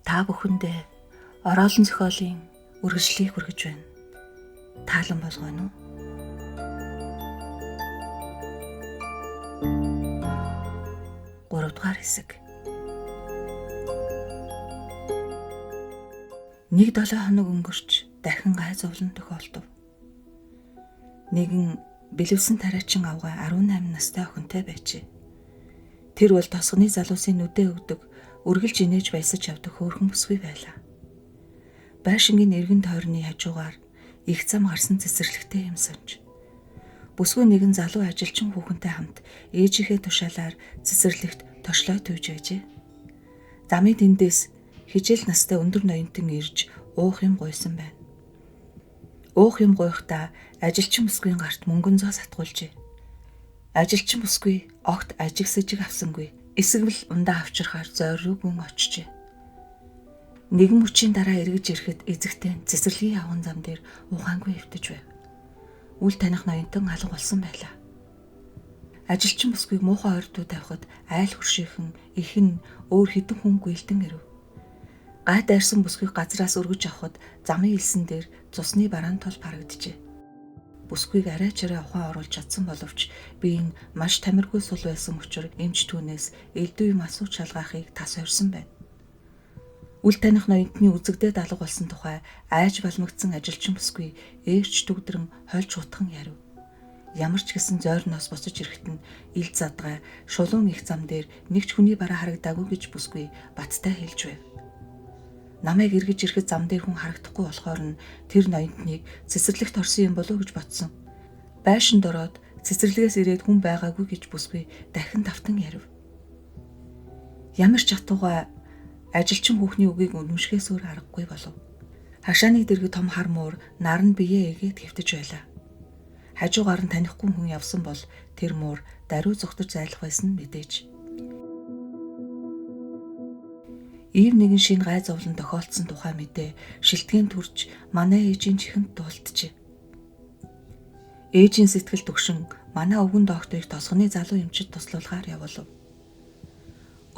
Та бүхэндээ ороолон зохиолын үргэлжлэлийг хүргэж байна. Таалан болгоно уу? Гуравдугаар хэсэг. 1-7 хоног өнгөрч дахин гай зовлон тохиолдов. Нэгэн бэлэвсэн тариачин авгай 18 настай охинтой байжээ. Тэр бол тосгоны залуусын нүдэ өгдөг, үргэлж инээж баясаж явдаг хөөрхөн бүсгүй байлаа. Байшингийн эргэн тойрны хажуугаар их зам гарсан цэцэрлэгтэй юм санж. Бүсгүй нэгэн залуу ажилчин хүүхэнтэй хамт ээжийнхээ тушаалаар цэцэрлэгт тошлой түйж байжээ. Замын тэндээс хижээл настай өндөр ноёнтон ирж уух юм гуйсан байна. Уух юм гуйхдаа ажилчин бүсгүйн гарт мөнгөн зоо сатгуулжээ. Ажилчин бүсгүй огт ажиг сэжиг авсангүй. Эсэгвэл ундаа авчрахаар зойргүйгүн очжээ. Нэгэн мөчийн дараа эргэж ирэхэд эзэгтэй цэцэрлэгийн авган зам дээр ухаангүй эвтэж байв. Үл таних ноёнтон алга болсон байлаа. Ажилчин бүсгүйг муухай ойртуу тавихад айл хуршийнхэн ихэн өөр хэдэн хүн гүйлтэн ирэв. Гай дайрсан бүсгүйг газраас өргөж авахд замын элсэн дээр цусны бараан тол харагджээ. Бүсгүйг арай-чарай ухаан оруулж чадсан боловч би энэ маш тамиргүй сул байсан учраас эмч түүнээс элдв юм асууж шалгаахыг тас орьсон байна. Үл таних ноёнтны үзэгдээд алга болсон тухай айж балмагдсан ажилчин бүсгүй ээрч төгдрөн хольж утхан ярив. Ямар ч гэсэн зойрноос босож ирэхэд нь ил задгай шулуун их зам дээр нэг ч хүний бараа харагдаагүй гэж бүсгүй баттай хэлж байв. Намайг эргэж ирэхэд зам дээр хүн харагдахгүй болохоор нь тэр ноёнтныг цэцэрлэгт орсон юм болов уу гэж бодсон. Байшинд ороод цэцэрлэгээс ирээд хүн байгаагүй гэж бүсгүй дахин давтан ярив. Ямар ч хатуугай ажилчин хүүхний үгийг үнэмшихээс өөр аргагүй болов. Хашааны дэргэд том хар муур наранд биеэ эгээд хэвтэж байлаа. Хажуугаар нь танихгүй хүн явсан бол тэр муур даруй зүгтэж зайлах байсан нь мэдээж. Ив нэгэн шин гай зовлон тохиолдсон тухай мэдээ шилтгэн төрж манай ээжийн чихэнд дуулджээ. Ээжийн сэтгэл төгшин манай өвгөн докторыг тосгоны залуу эмчид туслуулахаар явуулав.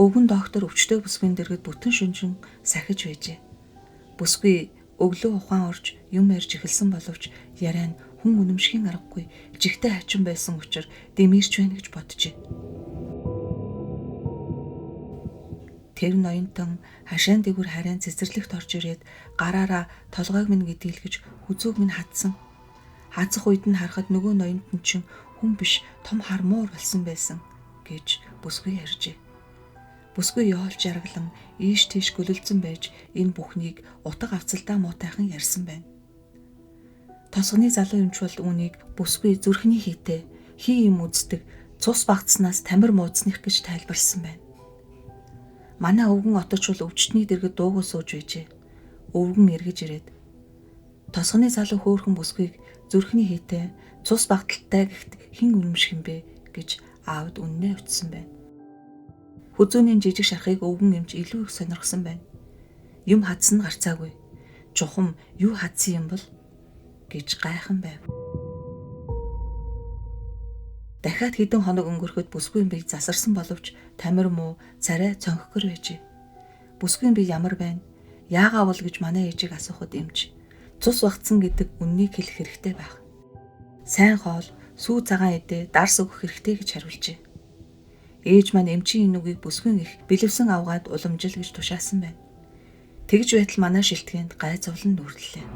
Өвгөн доктор өвчтөе бүсгүйн дэргэд бүтэн шүнжин сахиж байжээ. Бүсгүй өглөө ухаан орж юм ярьж эхэлсэн боловч яриа нь хүн үнэмшхийн аргагүй жигтэй хачин байсан учраас дэмэрч байна гэж боджээ. Тэр ноёнтон хашаан дээгүр харин цэцэрлэгт орж ирээд гараараа толгойг минь гэдийлгэж хүзүүг минь хадсан. Хазах үед нь харахад нөгөө ноёнтон чинь хүн биш том хар муур болсон байсан гэж бүсгүй ярьжээ. Бүсгүй яолж жаргалан ийш тийш гөлөлцөн байж энэ бүхнийг утга авцалдаа муутайхан ярьсан байна. Тосгоны залуу эмч бол үүнийг бүсгүй зүрхний хийтэй хий юм үздэг цус багтснаас тамир муудсных гэж тайлбарлсан байна. Манай өвгөн оточвол өвчтний дэргэд дуугүй сууж байжээ. Өвгөн эргэж ирээд тосгоны залуу хөөхөн бүсгүйг зүрхний хийтэй цус багталтай гэхт хэн үнэмших юм бэ гэж аавд үннээ өчсөн байна. Хүзүүний жижиг шархыг өвгөн эмч илүү их сонирхсан байна. Юм хадсан нь гарцаагүй. Чухам юу хадсан юм бол гэж гайхан байв. Дахиад хэдэн хоног өнгөрөхөд бүсгүйн бие засарсан боловч тамир муу царай цонхгөр байжээ. Бүсгүйн бие ямар байна? Яагаа бол гэж манай ээжийг асуухад эмч цус багтсан гэдэг үннийг хэлэх хэрэгтэй байх. Сайн хоол, сүү цагаан идэ, дарс өгөх хэрэгтэй гэж хариулжээ. Ээж маань эмчийн энэ үгийг бүсгүйн их бэлэвсэн авгаад уламжил гэж тушаасан байна. Тэгж байтал манай шилтгэнд гай зовлон нүрлэлээ.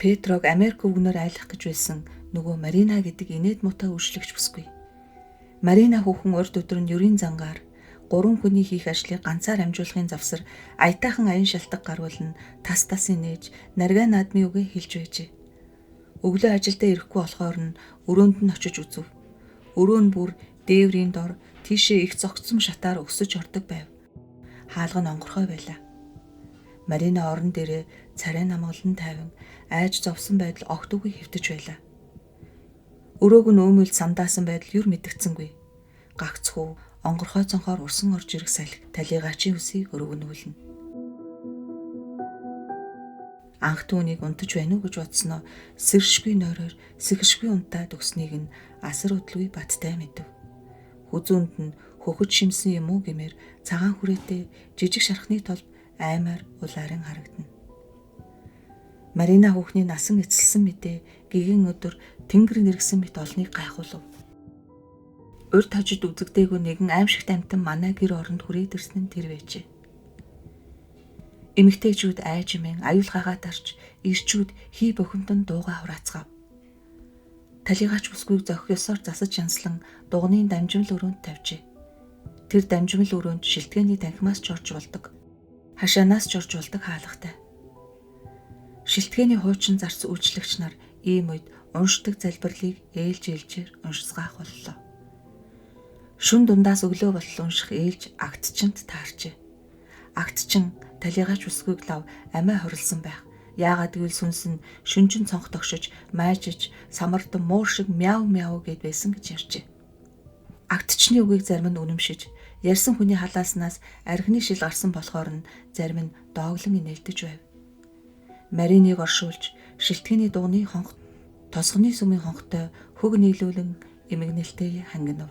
Петрог Америк өвгнөр айлах гэж байсан нөгөө Марина гэдэг инээд муутай үйлчлэгч бүсгүй. Марина хүүхэн урд өдөр нь ерийн зангаар 3 хүний хийх ажлыг ганцаар амжуулахын завсар аятайхан аян шалтгаан гарвал нь тас нээж наргаа наадмын үгээ хэлж байжээ. Өглөө ажилдаа ирэхгүй болохоор нь өрөөнд нь очиж үзв. Өрөө нь бүр дээврийн дор тийшээ их зогцсон шатаар өсөж ордог байв. Хаалга нь онгорхой байлаа. Марина орон дээрээ царай намгалан тайван айж зовсон байдал огт үгүй хэвтэж байлаа. Өрөөг нь өөмөлд самдаасан байдал юр мэдгцэнгүй. Гагцхүү онгорхой цонхоор урсан орж ирэх салхи талигачийн үсийг өргөнүүлнэ. Анх түүнийг унтаж байна уу гэж бодсноо сэршгүй нойроор сэгшгүй унтаад өгснийг нь асар өдлгүй баттай мэдэв. Хүзүүнд нь хөхөж шимсэн юм уу гэмээр цагаан хүрээтэй жижиг шархны толб аймаар улаарын харагдана. Марина хүүхний насан эцэлсэн мэдээ гэгэн өдөр тэнгэр нэргсэн мэт олныг гайхуулв. Урд хожид үзэгдээгүй нэгэн аимшигт амтан манай гэр оронд хүрээд ирсэн нь тэр байжээ. Эмэгтэйчүүд айжмэн аюулгаагаа тарч ирчүүд хий бохимдон дуугаа хураацгаав. Талигаач бүсгүйг зохих ёсоор засаж янслан дугны дамжимал өрөөнд тавьжээ. Тэр дамжимал өрөөнд шилтгэний танхимаас ч орж болдог, хашаанаас ч орж болдог хаалгатай. Шилтгэний хуучин зарц үйлчлэгч нар ийм үед уншдаг залбирлыг ээлж уншицгаах боллоо. Шүн дундаас өглөө болтол унших ээлж агтчинд таарчээ. Агтчин талигаач бүсгүйг лав амиа хорилсон байх. Яагаад гэвэл сүнс нь шүнжин цонх тогшиж, майжиж, самардан муур шиг мяу мяу гэд байсан гэж ярьжээ. Агтчны үгийг зарим нь үнэмшиж, ярьсан хүний халааснаас архины шил гарсан болохоор нь зарим нь дооглон инээлдэж байв. Мариныг оршуулж, шилтгэний дууны хонх, тосгоны сүмийн хонхтой хөг нийлүүлэн эмгэнэлтэй хангинав.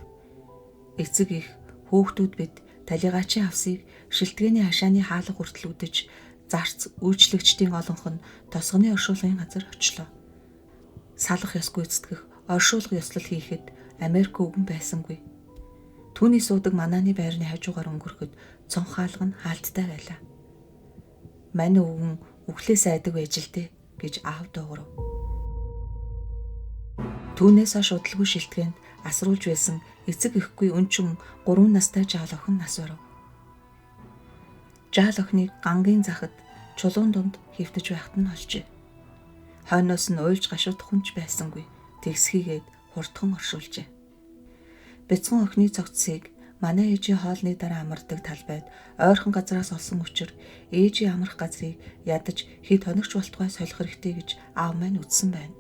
Эцэг их хөөхтүүд бид талигаачийн авсыг шилтгэний хашааны хаалга хүртэл үдэж, зарц үйлчлэгчдийн олонх нь тосгоны оршуулгын газар очлоо. Салах ёс гүйцэтгэх, оршуулга ёслол хийхэд Америк өвгөн байсангүй. Түүний суудаг манааны байрны хажуугаар өнгөрөхөд цонх хаалга нь хаалттай байлаа. Мань өвгөн үхлээс айдаг байж л дээ гэж аав дуугарав. Түүнээс хойш удалгүй шилтгэнд асруулж байсан эцэг ихгүй өнчим 3 настай жаал охин нас барав. Жаал охиныг гангийн захад чулуун дунд хөвтөж байхад нь олжээ. Хойноос нь уйлж гашуудах хүнч байсангүй. Тэгсхийгээд хурдхан оршуулжээ. Бяцхан охины цогцсыг манай ээжийн хоолны дараа амардаг талбайд ойрхон газраас олсон учраас ээжийн амрах газрыг ядаж хэд хоногч болтугай солих хэрэгтэй гэж аав маань үзсэн байна.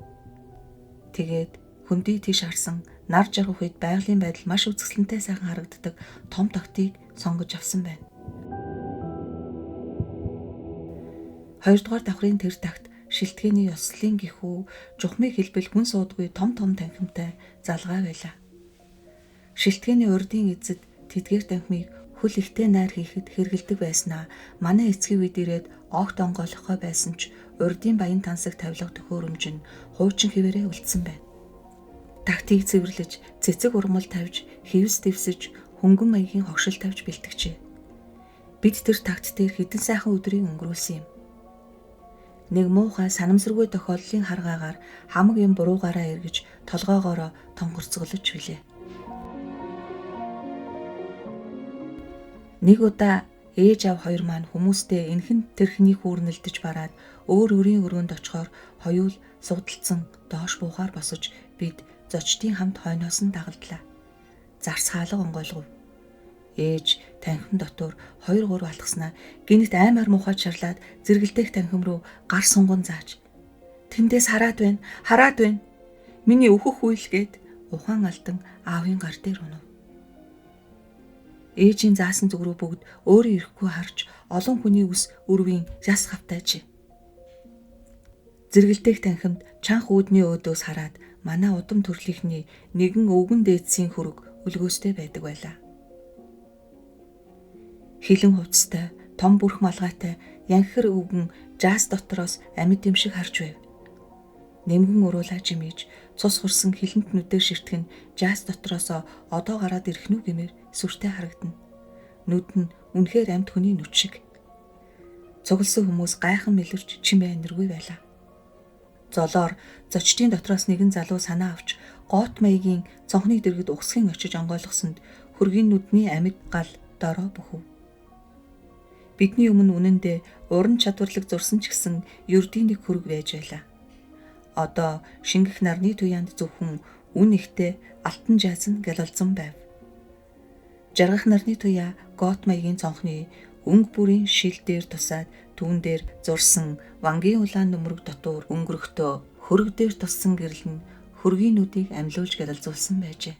Тэгээд хөндий тийш харсан нар жаргах үед байгалийн байдал маш үзэсгэлэнтэй сайхан харагддаг том тогтыг сонгож авсан байна. 2 дугаар давхрын тэр тагт шилтгэний ёслолын гихүү жухмыг хэлбэл хүн суудгүй том танхимтай залгаа байлаа. Шилтгэний урдын эзэд тэдгээр танхимыг хөл ихтэй найр хийхэд хэрэгэлдэг байснаа манай эцгийн үед ирээд огт онгойлгохой байсан ч урдын баян тансаг тавилга төхөөрөмж нь хуучин хэвээрээ үлдсэн байна. Тактийг цэвэрлэж, цэцэг урмал тавьж, хевс дэвсэж, хөнгөн маягийн хогшил тавьж бэлтгэжээ. Бид тэр такт дээр хэдэн сайхан өдрийг өнгөрүүлсэн юм. Нэг муухай санамсаргүй тохиоллын харгаагаар хамаг юм буруугаараа эргэж толгоогоороо тонгорцголж билээ. Нэг удаа ээж аав хоёр маань хүмүүстэй энхэн тэрхний хүүрнэлдэж бараад өөрийн өрөөнд очихоор хоёул суудалцсан доош буухаар босож бид зочдын хамт хойноос нь дагалдлаа. Зарс хаалга онгойлгов. Ээж танхим дотор 2-3 алхаснаа гинт аймаар муухай шарлаад зэрэгэлдэх танхим руу гар сунган зааж тэндээс хараад байна. Миний өөхөх үйлгээд ухаан алдан аавын гар дээр унав. Ээжийн заасан зүг рүү бүгд өөрөө ирэхгүй харж олон хүний үс өрвийн яс хавтайжээ. Зэрэгэлдэх танхимд чанх үүдний өөдөөс хараад манай удам төрлийнхний нэгэн өвгөн дээдсийн хөрөг өлгөөстэй байдаг байлаа. Хилэн хувцастай, том бүрх малгайтай янхэр өвгөн жаас дотроос амьд юм шиг харж байв. Нэмгэн уруулаа жимэж, цус хурсан хилэнт нүдээр ширтгэн жаас дотроос одоо гараад ирэх нү гэмээр сүртэй харагдана. Нүд нь үнэхээр амьд хүний нүд шиг. Цугласан хүмүүс гайхан мэлэрч чимээ аниргүй байлаа. Золоор зочдын дотроос нэгэн залуу санаа авч гоот маягийн цонхны дэргэд ухсхийн очиж онгойлгосонд хөргийн нүдний амьд гал дороо бүхв. Бидний өмнө үнэндээ уран чадварлаг зурсан ч гэсэн ердийн нэг хөрөг байж байлаа. Одоо шингэх нарны туяанд зөвхөн үн ихтэй алтан жазан гялалзан байв. Жаргах нарны туяа гоот маягийн цонхны өнгө бүрийн шил дээр тусаад түүн дээр зурсан вангийн улаан нөмрөг дотор өнгөрөхдөө хөрөг дээр туссан гэрэл нь хөргийн нүдийг амьлуулж гялалзуулсан байжээ.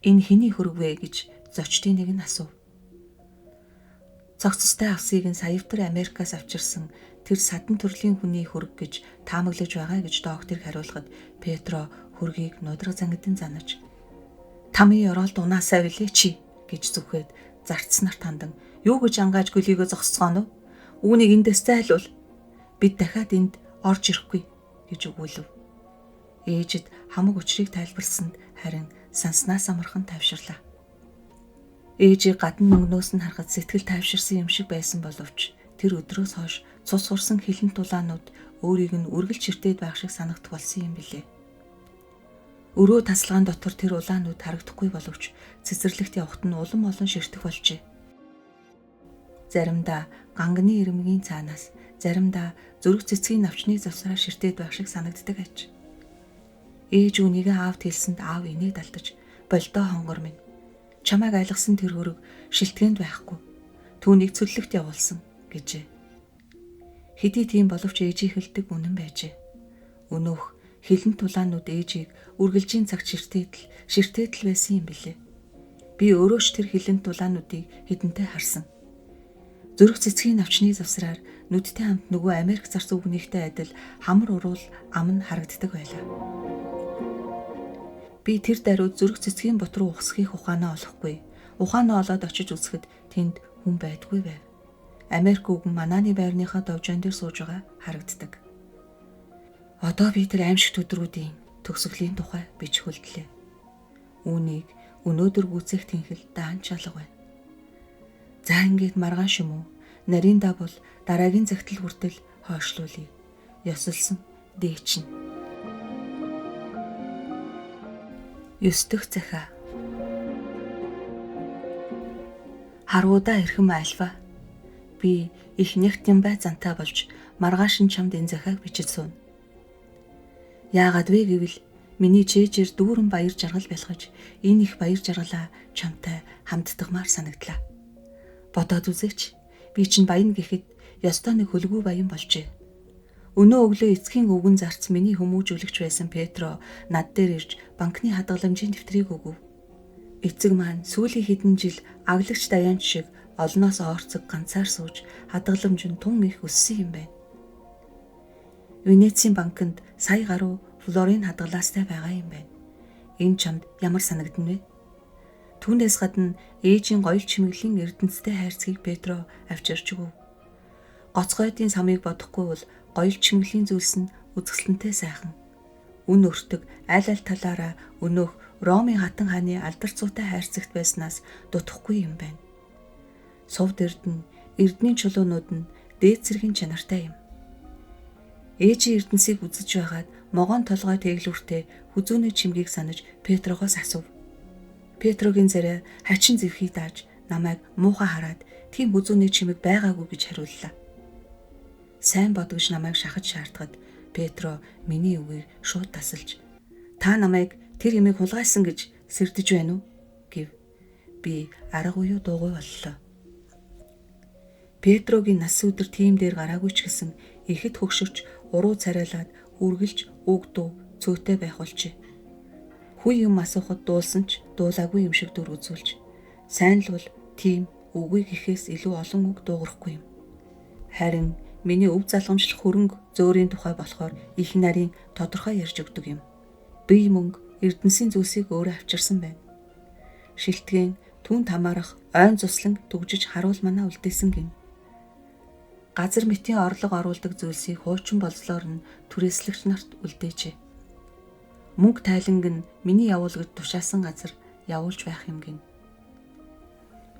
Энэ хэний хөрөг вэ гэж зочдын нэг нь асуув. Цогцостой авсыг нь саявтар Америкаас авчирсан тэр садан төрлийн хүний хөрөг гэж таамаглаж байгаа гэж доктор хариулахад Петро хөргийг нудраг зангидэн занаж "Тамийн оролт унаасаа билээ чи" гэж зүхээд зарц нарт хандан "Юу гэж ангааж гөлийгөө зогсцгооно? Үүнийг эндээс зайлуул. Бид дахиад энд орж ирэхгүй" гэж өгүүлв. Ээжид хамаг учрыг тайлбарласанд харин санснаас амархан тайвширлаа. Ээжийг гадна мөнгнөөс нь харахад сэтгэл тайвширсан юм шиг байсан боловч тэр өдрөөс хойш цус хурсан хилэн тулаанууд өөрийг нь үргэлж ширтээд байх шиг санагдах болсон юм билээ. Өрөө тасалгаан дотор тэр улаанууд харагдахгүй боловч цэцэрлэгт явахт нь улам олон ширтэх болжээ. Заримдаа ганганы ирмэгийн цаанаас, заримдаа зүрх цэцгийн навчны завсраа ширтээд байх шиг санагддаг аж. Ээж үүнийгээ аавд хэлсэнд аав инээд алдаж "Болдоо хонгор минь. Чамайг айлгсан тэр хөрөг шилтгэнд байхгүй. Түүнийг цөллөгт явуулсан" гэжээ. Хэдий тийм боловч ээжийн хэлдэг үнэн байжээ. Өнөөх хилэн тулаанууд ээжийг үргэлжийн цагт ширтээдл байсан юм билээ. Би өөрөө ч тэр хилэн тулаануудыг хэдэнтэй харсан. Зүрх цэцгийн навчны завсраар нүдтэй хамт нөгөө Америк зарц өвгөнийхтэй адил хамар уруул ам нь харагддаг байлаа. Би тэр даруйд зүрх цэцгийн бот руу ухсхийг ухаанаа олохгүй. Ухаанаа олоод очиж үзэхэд тэнд хүн байдгүй байв. Америк өвгөн манааны байрныхаа довжоон дээр сууж байгаа харагддаг. Одоо би тэр аимшигт өдрүүдийн төгсгөлийн тухай бичгүүлдлээ. Үүнийг өнөөдөр гүйцэх тэнхэл даан чалга байна. За ингээд маргааш юм уу? Нарийн давбал дараагийн загтал хүртэл хойшлуулъя. Ёсолсон дээчин. 9 дэх захиа. Харуудаа эрхэм альва. Би их нэгтэн бай зантай болж маргааш нь чамд энэ захиаг бичиж сууна. Яагаад вэ гэвэл миний чэйжэр дүүрэн баяр жаргал бэлгэж энэ их баяр жаргалаа чамтай хамтдагмаар санагдлаа. Бодоод үзээч. Би чинь баян гэхэд ёстой нэг хөлгүй баян болжээ. Өнөө өглөө эцгийн өвгөн зарц миний хүмүүжүүлэгч байсан Петро над дээр ирж банкны хадгаламжийн дэвтрийг өгөв. Эцэг маань сүүлийн хэдэн жил аглагч даяанч шиг олноос оорцог ганцаар сууж хадгаламж нь тун их өссөн юм байна. Венецийн банкнд сая гаруй флорин хадгалаастай байгаа юм байна. Энэ чамд ямар санагдана вэ? Түүнээс гадна ээжийн гоёл чимэглэлийн эрдэнэтэй хайрцгийг Петро авчирч өгөв. Гоцгойдын самыг бодохгүй бол гоёл чимэглэлийн зүйлс нь үзэсгэлэнтэй сайхан. Үн өртөг аль талаараа өнөөх Ромын хатан хааны алдарцуутай хайрцагт байснаас дутхгүй юм байна. Сувд эрдэнийн чулуунууд нь дээд зэргийн чанартай юм. Ээжийн эрдэнсийг үзэж байгаад могоон толгой тэглүүртэй хүзүүний чимгийг санаж Петрогоос асуув. Петрогийн зарай хачин зэвхий дааж намайг муухай хараад тийм хүзүүний чимэг байгаагүй гэж хариуллаа. Сайн бодгож намайг шахаж шаардахад Петро миний үгийг шууд тасалж "Та намайг тэр имийг хулгайсан гэж сэрдэж байна уу?" гэв. Би арга уюу дуугүй боллоо. Петрогийн нас өдөр тийм дээр гараагүй ч гэсэн ихэд хөгшөрч уруу царайлаад үргэлж үг дуу цөөтэй байх болжээ. Хүй юм асуухад дуулсан ч дуулаагүй юм шиг дүр үзүүлж сайн л бол тийм үгүй гэхээс илүү олон үг дуугарахгүй юм. Харин миний өв залгамжлах хөрөнгө зөөрийн тухай болохоор их нарийн тодорхой ярьж өгдөг юм. Бие мөнгө эрдэнсийн зүйлсийг өөрөө авчирсан байна. Шилтгэн түн тамаарах ойн цуслан түгжиж харуул манаа үлдээсэн гин. Газар мэтийн орлого оруулдаг зүйлсийг хуучин болзлоор нь түрээслэгч нарт үлдээжээ. Мөнгө тайланг нь миний явуулгад тушаасан газар явуулж байх юм гин.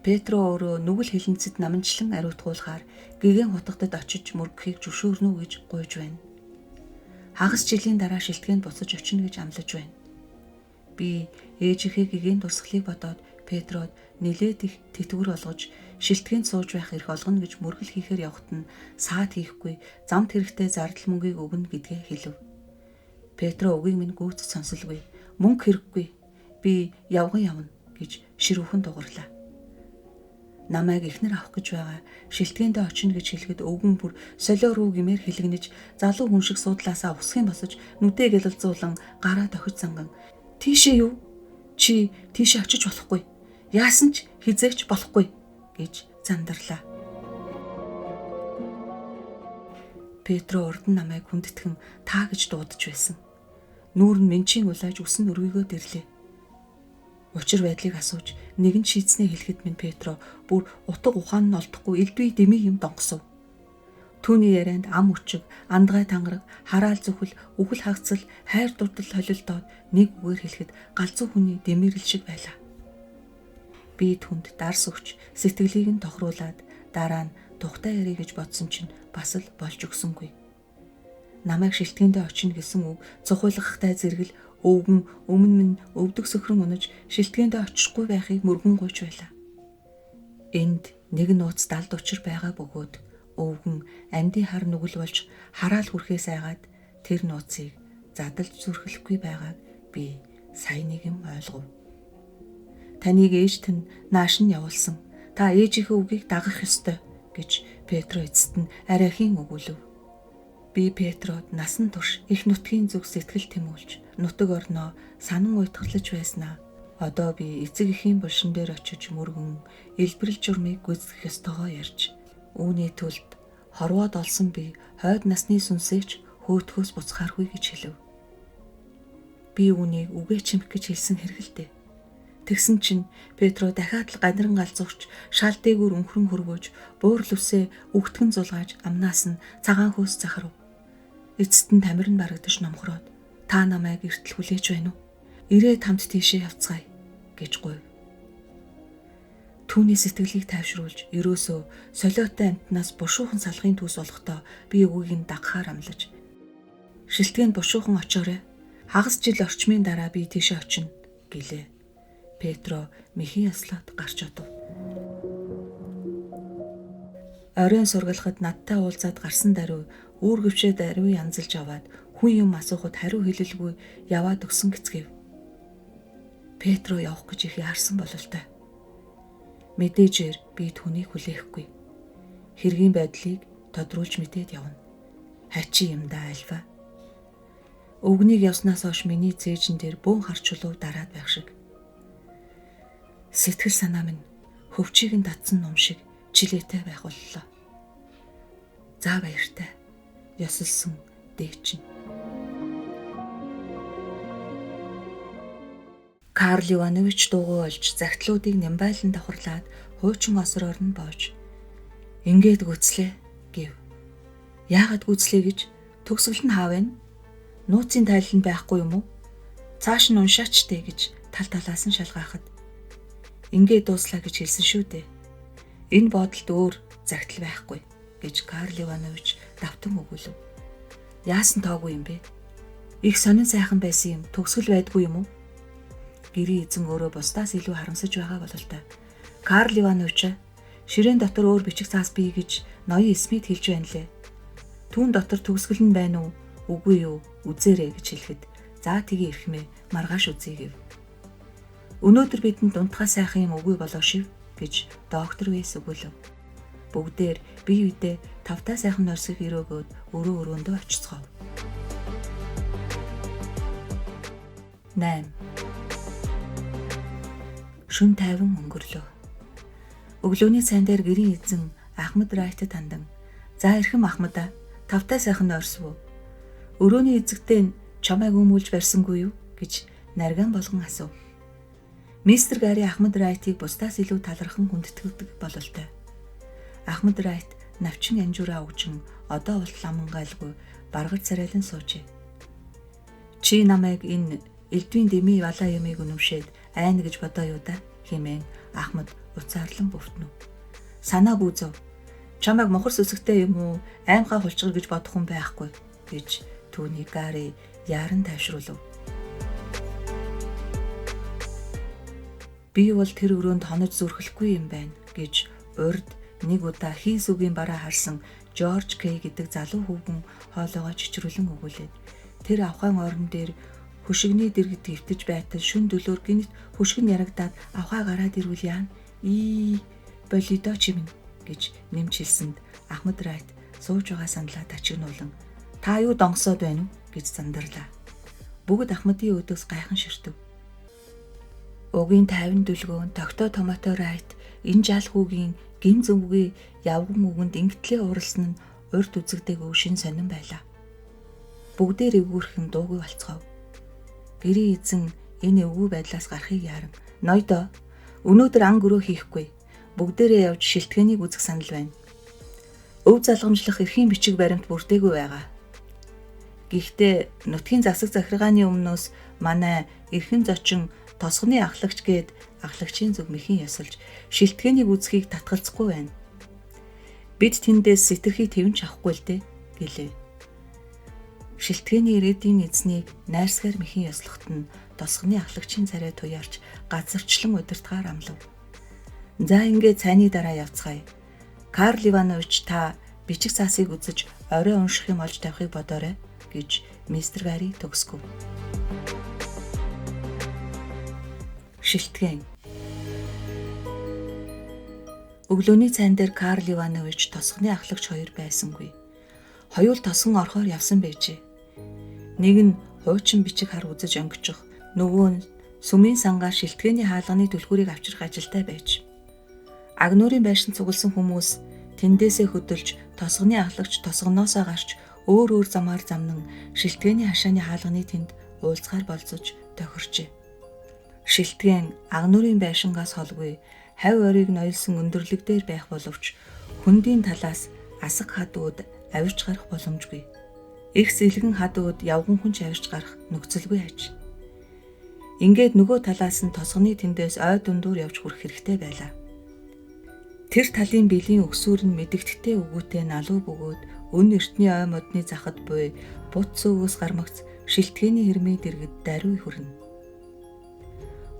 Петро өөрөө нүгэл хилэнцэд наманчлан ариутгуулахаар гэгэн хутгадад очиж мөргөхийг зөвшөөрнө үү гэж гуйж байна. Хагас жилийн дараа шилтгэнд буцаж очино гэж амлаж байна. Би ээжийнхээ гэгээн дурсгалыг бодоод Петрод нилээд их тэтгэвэр болгож шилтгэнд сууж байх эрх олгоно гэж мөргөл хийхээр явахт нь саад хийхгүй замт хэрэгтэй зардал мөнгийг өгнө гэдгээ хэлв. Петро үгийг минь гүйцэд сонсолгүй. Мөнгө хэрэггүй. Би явган явна гэж ширүүхэн дугарлаа. Намайг эхнэр авах гэж байгаа. Шилтгэндээ очино гэж хэлэхэд өвгөн бүр солио руу гимээр хэлгэнэж залуу хүн шиг суудлаасаа усхын босож нүдээ гэлэлзуулан гараа дохиж занган "Тийшээ юу? Чи тийшээ очиж болохгүй. Яасан ч хизээч болохгүй" гэж зандарлаа. Петро урд нь намайг хүндэтгэн "та" гэж дуудаж байсан. Нүүр нь менчийн улааж үсэн өргөгөө дэрлээ. Учир байдлыг асууж нэгэн шийдснээ хэлэхэд минь Петро бүр утга ухаан нь олдохгүй элдвээ дэмий юм донгосов. Түүний ярианд ам өчиг, андгай тангараг, хараал зүхэл, үхэл хагцал, хайр дурдал холилдоод нэг үгээр хэлэхэд галзуу хүний дэмэрэл шиг байлаа. Би түнд дарс өгч сэтгэлийг нь тохируулаад дараа нь тухтай ярих гэж бодсон чинь бас л болж өгсөнгүй. Намайг шилтгэндээ очино гэсэн үг цохиулгахтай зэрэгэл өвгөн өмнө минь өвдөг сөхрөн унаж шилтгэндээ очихгүй байхыг мөргөн гуйж байлаа. Энд нэг нууц далд учир байгаа бөгөөд өвгөн амьдын хар нүгэл болж хараал хүрхээс айгаад тэр нууцыг задалж зүрхлэхгүй байгааг би сайн нэг юм ойлгов. Таныг ээжт нь нааш нь явуулсан. Та ээжийнхээ үгийг дагах ёстой гэж Петро эцэст нь арайхийн өгүүлв. Би Петрод насан турш их нутгийн зүг сэтгэл тэмүүлж нутаг орноо санан уйтгалж байснаа. Одоо би эцэг эхийн булшин дээр очиж мөргөн элбэрэл журмыг гүйцэтгэх ёстойгоо ярьж үүний тулд хорвоод олсон би хойд насны сүнсээч хөөтгөөс буцхааргүй гэж хэлв. Би үүнийг үгээ чимэх гэж хэлсэн хэргэлдээ. Тэгсэн чинь Петро дахиад л гадран галзуурч шал дээгүүр өнхрөн хөргөөж буур лүсээ үгтгэн зулгааж амнаас нь цагаан хөөс захарв. Эцэст нь тамир нь барагдаж номхороод та намайг эртэл хүлээж байна уу? Ирээд хамт тийшээ явцгаая гэж гуйв. Түүний сэтгэлийг тайвшруулж ерөөсөө солиотой амтнаас бушуухан салахын төс болохдоо би үгийг нь дагахаар амлаж шилтгэнд бушуухан очоорой. Хагас жил орчмын дараа би тийшээ очино гэлээ. Петро мэхийн яслаад гарч одов. Оройн сургалахад надтай уулзаад гарсан даруй үүр гөвчөө даруй янзалж аваад хүн юм асуухад хариу хэлэлгүй яваад өгсөн гэцгээв. Петро явах гэж их яарсан бололтой. Мэдээжээр би түүнийг хүлээхгүй. Хэргийн байдлыг тодруулж мэдээд явна. Хачи юм да альва. Өвгнийг явснаас хойш миний цээжин дээр бөөн харчулуу дараад байх шиг. Сэтгэл санаа минь хөвчийг нь татсан ном шиг чилээтэй байх боллоо. За баяртай. Ёсолсон дээчин. Карл Иванович дуугүй болж загтлуудыг нямбайлан давхарлаад хуучин осроор нь боож ингээд гүцлээ гэв. Яагаад гүцлээ гэж төгсгөл нь хаав вэ? Нууцын тайлал нь байхгүй юм уу? Цааш нь уншаач дээ гэж тал талаас нь шалгаахад ингээд дууслаа гэж хэлсэн шүү дээ. Энэ бодолд өөр загтал байхгүй гэж Карл Иванович давтан өгүүлв. Яасан тоогүй юм бэ? Их сонин сайхан байсан юм төгсгөл байдгүй юм уу? Гэрийн эзэн өөрөө бусдаас илүү харамсаж байгаа бололтой. Карл Иванович ширээн дотор өөр бичих цаас бий гэж ноён Смит хэлж байна лээ. Түүн дотор төгсгөл нь байна уу? Үгүй юу? Үзээрэй гэж хэлэхэд за тгий ирхмээ маргааш үзье гэв. Өнөөдөр бидэнд унтахаа сайхан юм үгүй болоо шив гэж доктор Вэс өгүүлв. Бүгдээр бие биедээ тавтаа сайхан норсыг өрөөгөөд өрөө өрөөндөө очицгоо. 8. Шүн 50 өнгөрлөө. Өглөөний цайн дээр гэрийн эзэн Ахмад Райт тандан за эрхэм Ахмада тавтай сайхан орсов. Өрөөний эзэгтэй чамайг өмүүлж барьсангүй юу гэж нарган болгон асуув. Мистер Гари Ахмад Райтыг бусдаас илүү талархан хүндэтгдэг бололтой. Ахмад Райт навчин амжуураа өгчөн одоо бол ламангайлгүй баргар царайлан суужээ. Чи намайг энэ элдвийн дэмий валаа юмыг үнэмшээд айна гэж бодоо юу да хэмээн Ахмад уцаарлан бөвтнөв. Санаа бүүзв. Чамайг мохор сүсгтэй юм уу аймхаа хулчгар гэж бодох юм байхгүй гэж түүний Гари яран тайвшруулв. Би бол тэр өрөөнд хонож зүрхлэхгүй юм байна гэж урд нэг удаа хийс үгийн бараа харсан Жорж Кей гэдэг залуу хүүхэн хоолоогоо чичрүүлэн өгүүлээд тэр авхайн орон дээр хөшигний дэргэд твтэж байтал шүн дөлөөр гинт хөшгөн ярагдаад авхаа гараад ирвэл яана болидо чимэн гэж нэмж хэлсэнд Ахмад Райт сууж байгаа сандлаа тачигнуулан та юу донгосоод байна уу гэж зандарлаа. Бүгд Ахмадын өдөөс гайхан ширтэв. Угийн 50 дүлгөөн тогтоо томато Райт энэ жаал хүүгийн гин зөвгүй явган үгэнд ингэтлээ уралсан нь урд үзэгдээгүй шин сонирн байлаа. Бүгдээр эвгүүрхэн дуугүй болцгов. гэрийн эзэн энэ эвгүй байдлаас гарахыг яарав. Ноёдоо өнөөдөр ан гөрөө хийхгүй. Бүгдээрээ явж шилтгэнийг үзэх санал байна. Өв залгамжлах эрхийн бичиг баримт бүрдээгүй байгаа. Гэхдээ нутгийн засаг захиргааны өмнөөс манай эрхэн зочин тосгоны ахлагч гээд ахлагчийн зүг мэхийн ясалж шилтгэнийг үзхийг татгалзахгүй байна. Бид тэндээс сэтэрхий твэнч авахгүй л дээ гэлээ. Шилтгэний ирээдүйн эзнийг найрсгаар мэхийн яслахт нь тосгоны ахлагчийн царай туяарч газарчлан удирдгаар амлав. За ингээд цайны дараа явцгаая. Карл Иванович та бичиг цаасыг үзэж орой унших юм олж тавихыг бодоорой гэж мистер Гарри төгсгөв. Шилтгэн. Өглөөний цайн дээр Карл Иванович тосгоны ахлагч хоёр байсангүй. Хоёул тосгон орхоор явсан байжээ. Нэг нь хуучин бичиг хар үзэж өнгөчих, нөгөө нь сүмийн сангаар шилтгэний хаалганы түлхүүрийг авчрах ажилтай байж. Агнуурын байшин цугласан хүмүүс тэндээсээ хөдөлж тосгоны ахлагч тосгоноосоо гарч өөр замаар замнан шилтгэний хашааны хаалганы тэнд уулзгаар болцож тохирчээ. Шилтгэн агнуурын байшингаас холгүй хавь орийг ноёлсон өндөрлөг дээр байх боловч хөндийн талаас асаг хад ууд авирч гарах боломжгүй. Их сэлгэн хад ууд явган хүнч авирч гарах нөхцөлгүй аж. Ингээд нөгөө талаас нь тосгоны тэндээс ой дундуур явж хүрэх хэрэгтэй байлаа. Тэр талын бэлгийн өксүүр нь мэдэгдэхтэй өгөөтэй налуу бөгөөд өн эртний ой модны захад буй бут цөөгөөс гармагц шилтгэний хэрмээ дэргэд даруй хүрнэ.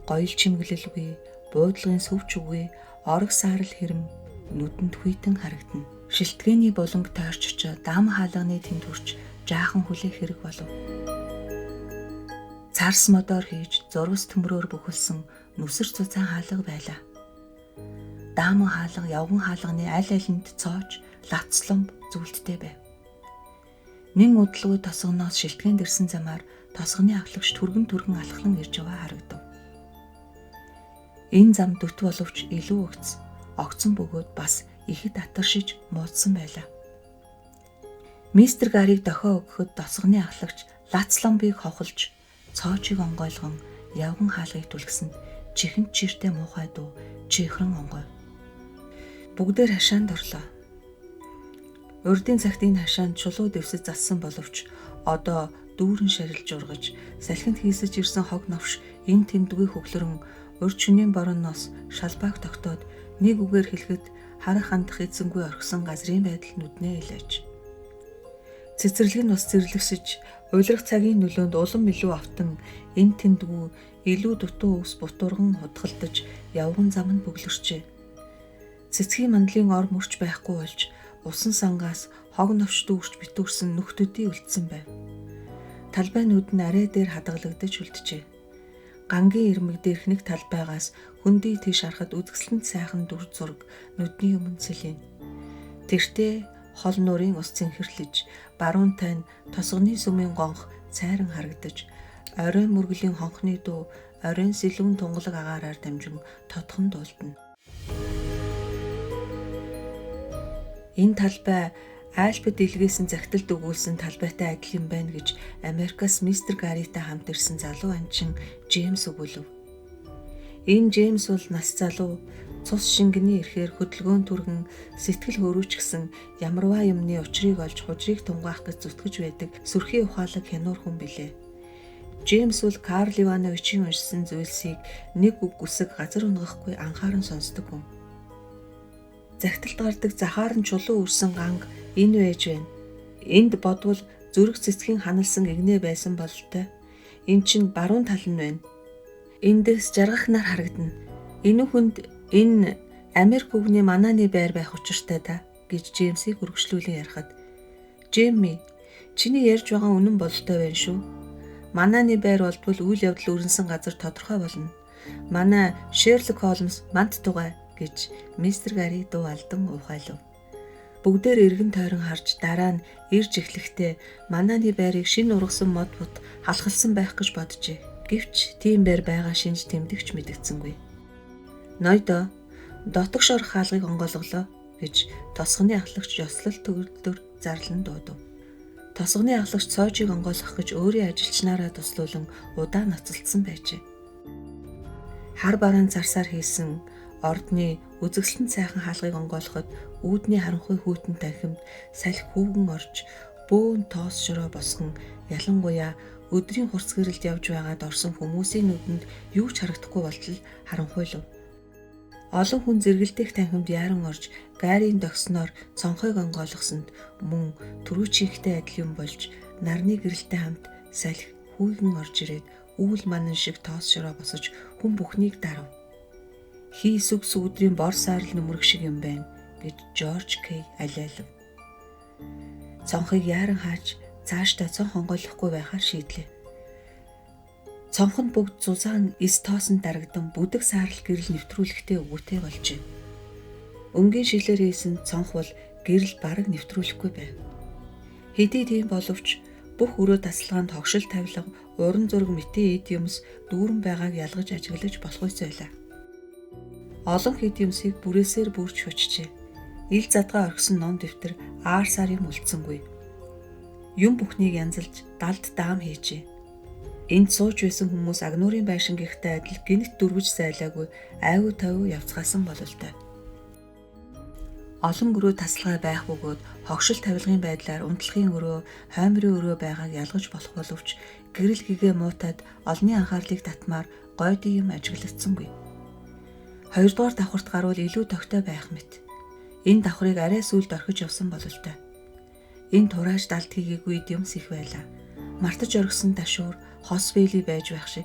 Гоёл чимгэлэлгүй, буудлагын сүвч үгүй, орог саарл хэрэм нүдэнд хүйтэн харагдана. Шилтгэний буланг тойрч очоод дам хаалганы тэнд хүрч жаахан хүлээх хэрэг болов. Царс модоор хийж зурвас төмрөөр бүхэлсэн нүсэр цуцаан хаалга байлаа. Дааман хаалга явган хаалганы аль алинд цоож лацломб зүйлттэй байв. Нэн удалгүй тосгоноос шилтгэнд ирсэн замаар тосгоны ахлагч түргэн алхлан ирж байгаа харагдав. Энэ зам дүт боловч илүү өгц, огцон бөгөөд бас ихэд атаршиж муудсан байлаа. Мистер Гарриг дохио өгөхөд тосгоны ахлагч лацломбыг хохолж цоочийг онгойлгон явган хаалгыг түлхсэнд чихэнд чиртэй муухай дуу чихрэн онгой. Бүгдээр хашаанд орлоо. Урдын цагт энэ хашаанд чулуу дэвсэж зассан боловч одоо дүүрэн шарилж ургаж салхинд хийсэж ирсэн хог новш энэ тэмдгүй хөглөрөн урд шөнийн борооноос шалбааг тогтоод нэг үгээр хэлэхэд харах хандах эзэнгүй орхисон газрын байдал нүднээ илээж. Цэцэрлэг нь бас зэрлэгсэж уйлрах цагийн нөлөөнд улам илүү автан энэ тэмдгүй илүү дутуу өвс бутурган худгалдаж явган зам нь бөглөрчээ. Цэцгийн мандлын ор мөрч байхгүй болж усан сангаас хог новш дүүрч битүүрсэн нүхтүүдийн үлдсэн байв. Талбай нүд нь арай дээр хадгалагдаж үлджээ. Гангийн ирмэг дээрх нэг талбайгаас хөндий тийш харахад үзэсгэлэнт сайхан дүр зураг нүдний өмнө цэлээн. Тэртээ хол нуурын ус цэнхэрлэж, баруун тань тосгоны сүмийн гонх цайран харагдаж, оройн мөргөлийн хонхны дуу оройн сэлүүн тунгалаг агаараар дамжин тодхон дуулдана. Энэ талбай Альпд илгээсэн загталд өгүүлсэн талбайтай адил юм байна гэж Америкаас мистер Гарритай хамт ирсэн залуу анчин Джеймс өгүүлв. Энэ Джеймс бол нас залуу, цус шингэний ирэхээр хөдөлгөөн түргэн сэтгэл хөөрүүч гсэн ямарваа юмны учрыг олж хужрыг тунгаах гэж зүтгэж байдаг сүрхий ухаалаг хянуур хүн билээ. Джеймс бол Карл Ивановичийн уншсан зүйлсийг нэг үг үсэг газар унгахгүй анхааран сонсдог хүн. Загталд гардаг захаар нь чулуу үрсэн ганг энэ байж байна. Энд бодвол зүрх цэцгийн ханалсан игнэ байсан бололтой. Эн чинь баруун тал нь байна. Эндээс жаргах нар харагдана. Энэ хүнд энэ Америк үгний манааны байр байх учиртай да гэж Джеймсийг үргэлжлүүлэн ярихад Джейми чиний ярьж байгаа үнэн бололтой байна шүү. Манааны байр болбол үйл явдал өрнсөн газар тодорхой болно. Манай Шерлок Холмс мант тугай гэж мистер Гарри дуу алдан ухайлав. Бүгдээр эргэн тойрон харж дараа нь ирж эхлэхдээ манааны байрыг шинэ ургасан мод бут халахлсан байх гэж боджээ. Гэвч тийм байр байгаа шинж тэмдэгч мэдгдсэнгүй. Ноёдоо дотогш орох хаалгыг онгойлголоо гэж тосгоны ахлагч ёслол төгөлдөр зарлан дуудав. Тосгоны ахлагч цоожийг онгойлгох гэж өөрийн ажилчнаараа туслуулан удаа ноцолдсон байжээ. Хар бараан зарсаар хийсэн ордны үзэсгэлэн сайхан хаалгыг онгойлгоход үүдний харанхуй хүйтэн танхимд салхи хүүгэн орж бөөн тоос шороо босгон ялангуяа өдрийн хурц гэрэлд явж байгаад орсон хүмүүсийн нүдэнд юу ч харагдахгүй болтол харанхуйлав. Олон хүн зэргэлдэх танхимд яаран орж Гарийн догсноор цонхойг онгойлгосонд мөн түрүүчийнхтэй адил юм болж нарны гэрэлтэй хамт салхи хүүгэн орж ирээд үүл манан шиг тоос шороо босож хүн бүхнийг дарав. Хий сүгс өдрийн бор саарл нүмерэг шиг юм байна гэж Жорж Кей алиалав. Цонхыг яаран хааж цаашдаа цонх онгойлгохгүй байхаар шийдлээ. Цонх нь бүгд зузаан эс тоосон дарагдан бүдэг саарл гэрэл нэвтрүүлэхтэй өвгөтэй болжээ. Өнгийн шилээр хийсэн цонх бол гэрэл бараг нэвтрүүлэхгүй байв. Хэдий тийм боловч бүх өрөө тасалгаанд тогшил тавилга, уран зураг мэтийн эд юмс дүүрэн байгааг ялгаж ажиглаж болохгүй байлаа. Олон хэд юмсыг бүрээсээр бүрч хүчжээ. Ил задгаа орхисон ном дэвтэр аар сар юм үлдсэнгүй. Юм бүхнийг янзалж далд даам хийжээ. Энд сууж байсан хүмүүс агнуурын байшингийнхтай адил гинт дүрвэж зайлаагүй айвуу тавиу явцгаасан бололтой. Олон өрөө тасалгаа байх бөгөөд хогшил тавилгын байдлаар унтлагын өрөө, хоймрын өрөө байгааг ялгаж болох боловч гэрэл гэгээ муутаад олонний анхаарлыг татмаар гойдын юм ажиглагдсангүй. Хоёрдугаар давхарт гарвал илүү тогттой байх мэт. Энэ давхрыг арай сүүлд орхиж явсан бололтой. Энэ турааж далд хийгээгүй юмс их байлаа. Мартаж оргисон ташуур, хос бэйли байж байх шиг,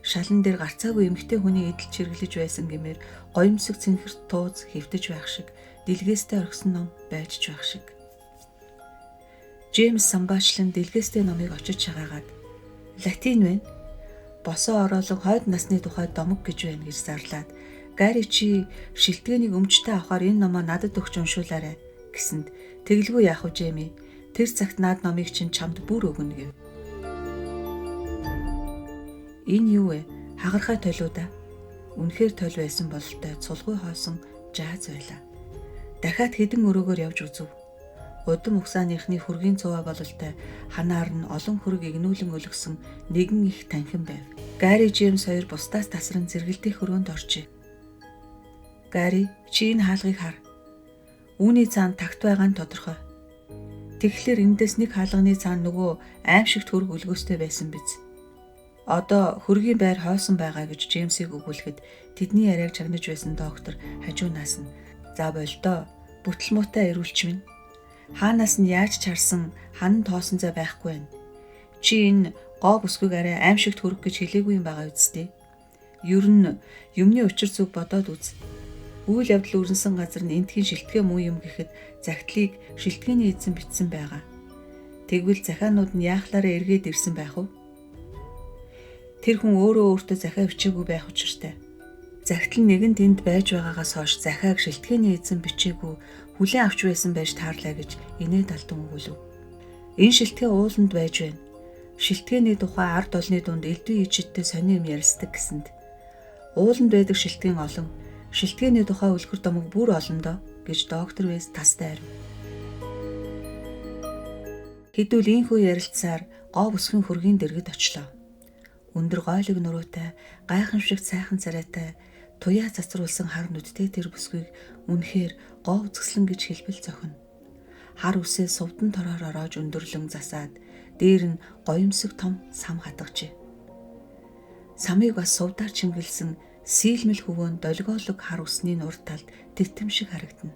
шалан дээр гарцаагүй эмэгтэй хүний эдэлж хэрглэж байсан гэмээр гоёмсог цэнхэрт тууз хэвтэж байх шиг, дэлгээстэй оргисон ном байж ч байх шиг. Джеймс самбаачлан дэлгээстэй номыг очиж шагаагаад латин байна. Босоо ороолон хойд насны тухай домог гэж байна гэж зарлаад Гари чи шилтгэнийг өмчтэй авахаар энэ номоо надад өгч уншуулаарай гэсэнд тэгэлгүй яах вэ Джейми? Тэр цагт наад номыг чинь чамд бүр өгнө гэв. Энэ юу вэ? Хагархай толиуда. Үнэхээр толь байсан бололтой цулгүй хоосон жааз байлаа. Дахиад хэдэн өрөөгөр явж үзв. Удам угсааныхны хүргийн цуваа бололтой ханаар нь олон хөрөг игнүүлэн өлгсөн нэгэн их танхим байв. Гари Джеймс хоёр бусдаас тасран зэргэлдэх хөрөөнд оржээ. Гари, чи энэ хаалгыг хар. Үүний цаанд тагт байгаа нь тодорхой. Тэгэхээр эндээс нэг хаалганы цаана нөгөө аимшигт хөрөг өлгөөстэй байсан биз. Одоо хөргийн байр хойсон байгаа гэж Джеймсийг өгүүлэхэд тэдний яриаг чагнаж байсан доктор хажуунаас нь за болдоо бүтэл муутай ирүүлч минь. Хаанаас нь яаж чарсан хан тоосон зай байхгүй байна. Чи энэ гоо бүсгүйг арай аимшигт хөрөг гэж хэлээгүй юм байгаа үсттэй. Ер нь юмны учир зүг бодоод үз. Үйл явдал өрнсөн газар нь эндхийн шилтгэн муу юм гэхэд загтлыг шилтгэний эзэн бичсэн байгаа. Тэгвэл захианууд нь яахлаараа эргээд ирсэн байх вэ? Тэр хүн өөрөө өөртөө захиа бичээгүй байх учиртай. Загтал нэгэн тэнд байж байгаагаас хойш захиаг шилтгэний эзэн бичээгүй хүлээн авч байсан байж таарлаа гэж инээд алдан өгүүлв. Энэ шилтгэн ууланд байж байна. Шилтгэний тухай ард олны дунд элдвийн ижидтэй сони юм ярилцдаг гэсэнд ууланд байдаг шилтгэн олон, шилтгэний тухай үлгэр домог бүр олон доо гэж доктор Вэс тастай арив. Хэдүүл ийхүү ярилцсаар гоо бүсгийн хөргийн дэргэд очлоо. Өндөр гойлог нуруутай, гайхамшигт сайхан царайтай, туяа цацруулсан хар нүдтэй тэр бүсгийг үнэхээр гоо үзэсгэлэн гэж хэлбэл зохино. Хар үсээ сувдан тороор ороож өндөрлөн засаад, дээр нь гоёмсог том сам хадгажээ. Самыг бас сувдаар чимгэлсэн сийлмэл хөвөөн долгиолог хар усны нурд талд титэм шиг харагдана.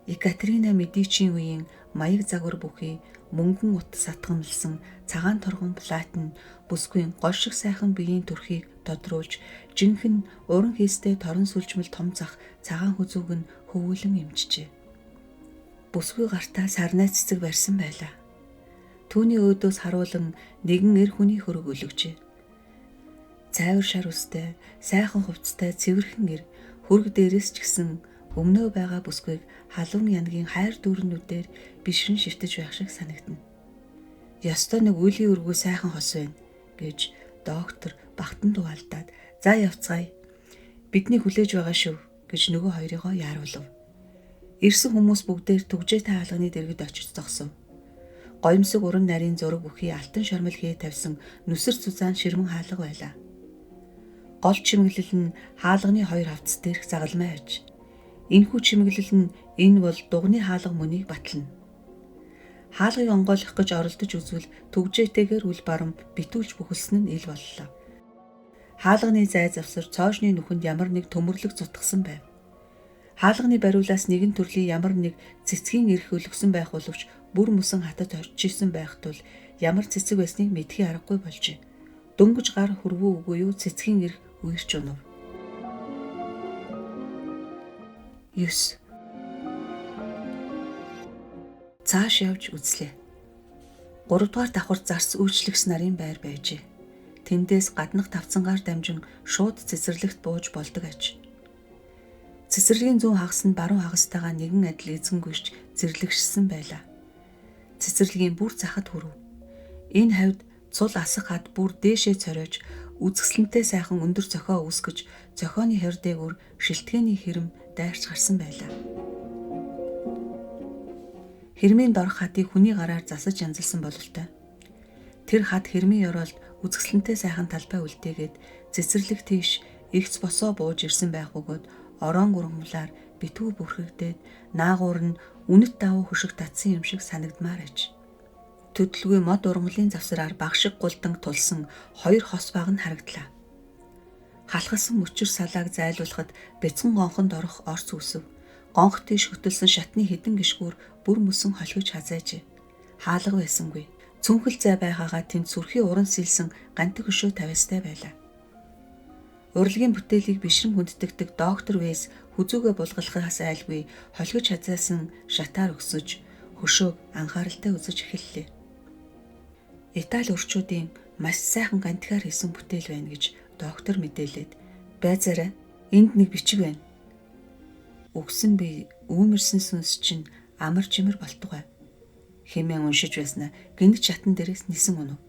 Екатерина Медичийн үеийн маяг загвар бүхий мөнгөн утас атгамлсан цагаан торгон платин бүсгүй гол шиг сайхан биеийн төрхийг тодруулж жинхэнэ уран хийстэй торон сүлжмэл том зах цагаан хүзүүг нь хөвүүлэн эмчжээ. Бүсгүй гартаа сарнай цэцэг барьсан байлаа. Түүний өөдөөс харуулan нэгэн эр хүний хөрөг өлгөжээ. Цайвар шар үстэй, сайхан хувцастай цэвэрхэн эр хөрөг дээрээс ч гэсэн өмнөө байгаа бүсгүйг халуун янгийн хайр дүүрнүүдээр бишрэн шивтэж байх шиг санагдана. Ёстой нэг үлийн өргөө сайхан хос байна гэж доктор багтан дугаалдаад за явцгаая. Бидний хүлээж байгаа шүү гэж нөгөө хоёрыгоо яаруулв. Ирсэн хүмүүс бүгдээр түгжээтэй хаалганы дэргэд очиж зогсов. Гоёмсог уран нарийн зураг бүхий алтан шармал хий тавьсан нүсэр цузаан ширмэн хаалга байлаа. Гол чимэглэл нь хаалганы хоёр хавцас дээрх загалмай аж. Энэхүү чимэглэл нь энэ бол дугны хаалга мөнийг батлана. Хаалгыг онгойлгох гэж оролдож үзвэл төгжээтэйгээр үл барам битүүлж бүхэлсэн нь ил боллоо. Хаалганы зай завсар цоошны нүхэнд ямар нэг төмөрлөг зутгсан байв. Хаалганы бариулаас нэгэн төрлийн ямар нэг цэцгийн эрх өлгсөн байх боловч бүр мөсөн хатад орж исэн байх тул ямар цэцэг байсныг мэдхий аргагүй болжээ. Дөнгөж гар хөрвөө үгүй юу цэцгийн эрх үерч унав. 9. Цааш явж үзлээ. 3 дугаар давхар зарц үйлчлэгч нарын байр байжээ. Тэндээс гаднах тавцангаар дамжин шууд цэцэрлэгт бууж болдог аж. Цэцэрлэгийн зүүн хагас нь баруун хагастайгаа нэгэн адил эзэнгүйч зэрлэгшсэн байлаа. Цэцэрлэгийн бүр захад хүрв. Энэ хавьд цул асах хад бүр дээшээ цоройж үзэсгэлэнтэй сайхан өндөр зохио үүсгэж зохионы хэр дээгүүр шилтгэний хэрэм дайрч гарсан байлаа. Хэрмийн дорх хатыг хүний гараар засаж янзалсан бололтой. Тэр хад хэрмийн ёроолд үзэсгэлэнтэй сайхан талбай үлдээгээд цэцэрлэг тийш игц босоо бууж ирсэн байх бөгөөд орон гурвамлаар битүү бүрхэгдээд наагуур нь үнэт давуу хөшиг татсан юм шиг санагдмаар аж. Төдөлгүй мод ургамлын завсраар багшиг гулданг тулсан 2 хос баг нь харагдлаа. Халхалсан мөчр салааг зайлуулахад бяцхан гонхонд орох орц үсв. Гонх тийш хөтөлсөн шатны хэдэн гიშгүүр бүр мөсөн холхиж хазайжээ. Хаалга байсангүй. Цүнхэл зай байгаагаа тэнд сүрхий уран сэлсэн гантиг хөшөө тавиастай байлаа. Урлагийн бүтээлийг бишрэн хүнддэгдэг доктор Вэйс хүзүүгээ булгалахаас айлгүй холхиж хазайсан шатаар өксөж хөшөөг анхааралтай үзэж эхэллээ. Итали өрчүүдийн маш сайхан гантикаар хийсэн бүтээл байна гэж доктор мэдээлээд байцаараа энд нэг бичиг байна. Өгсөн би үүмэрсэн сүнс чинь амар чимэр болтугай. Хэмээн уншиж байснаа гинт шатан дээрээс нисэн өнөв.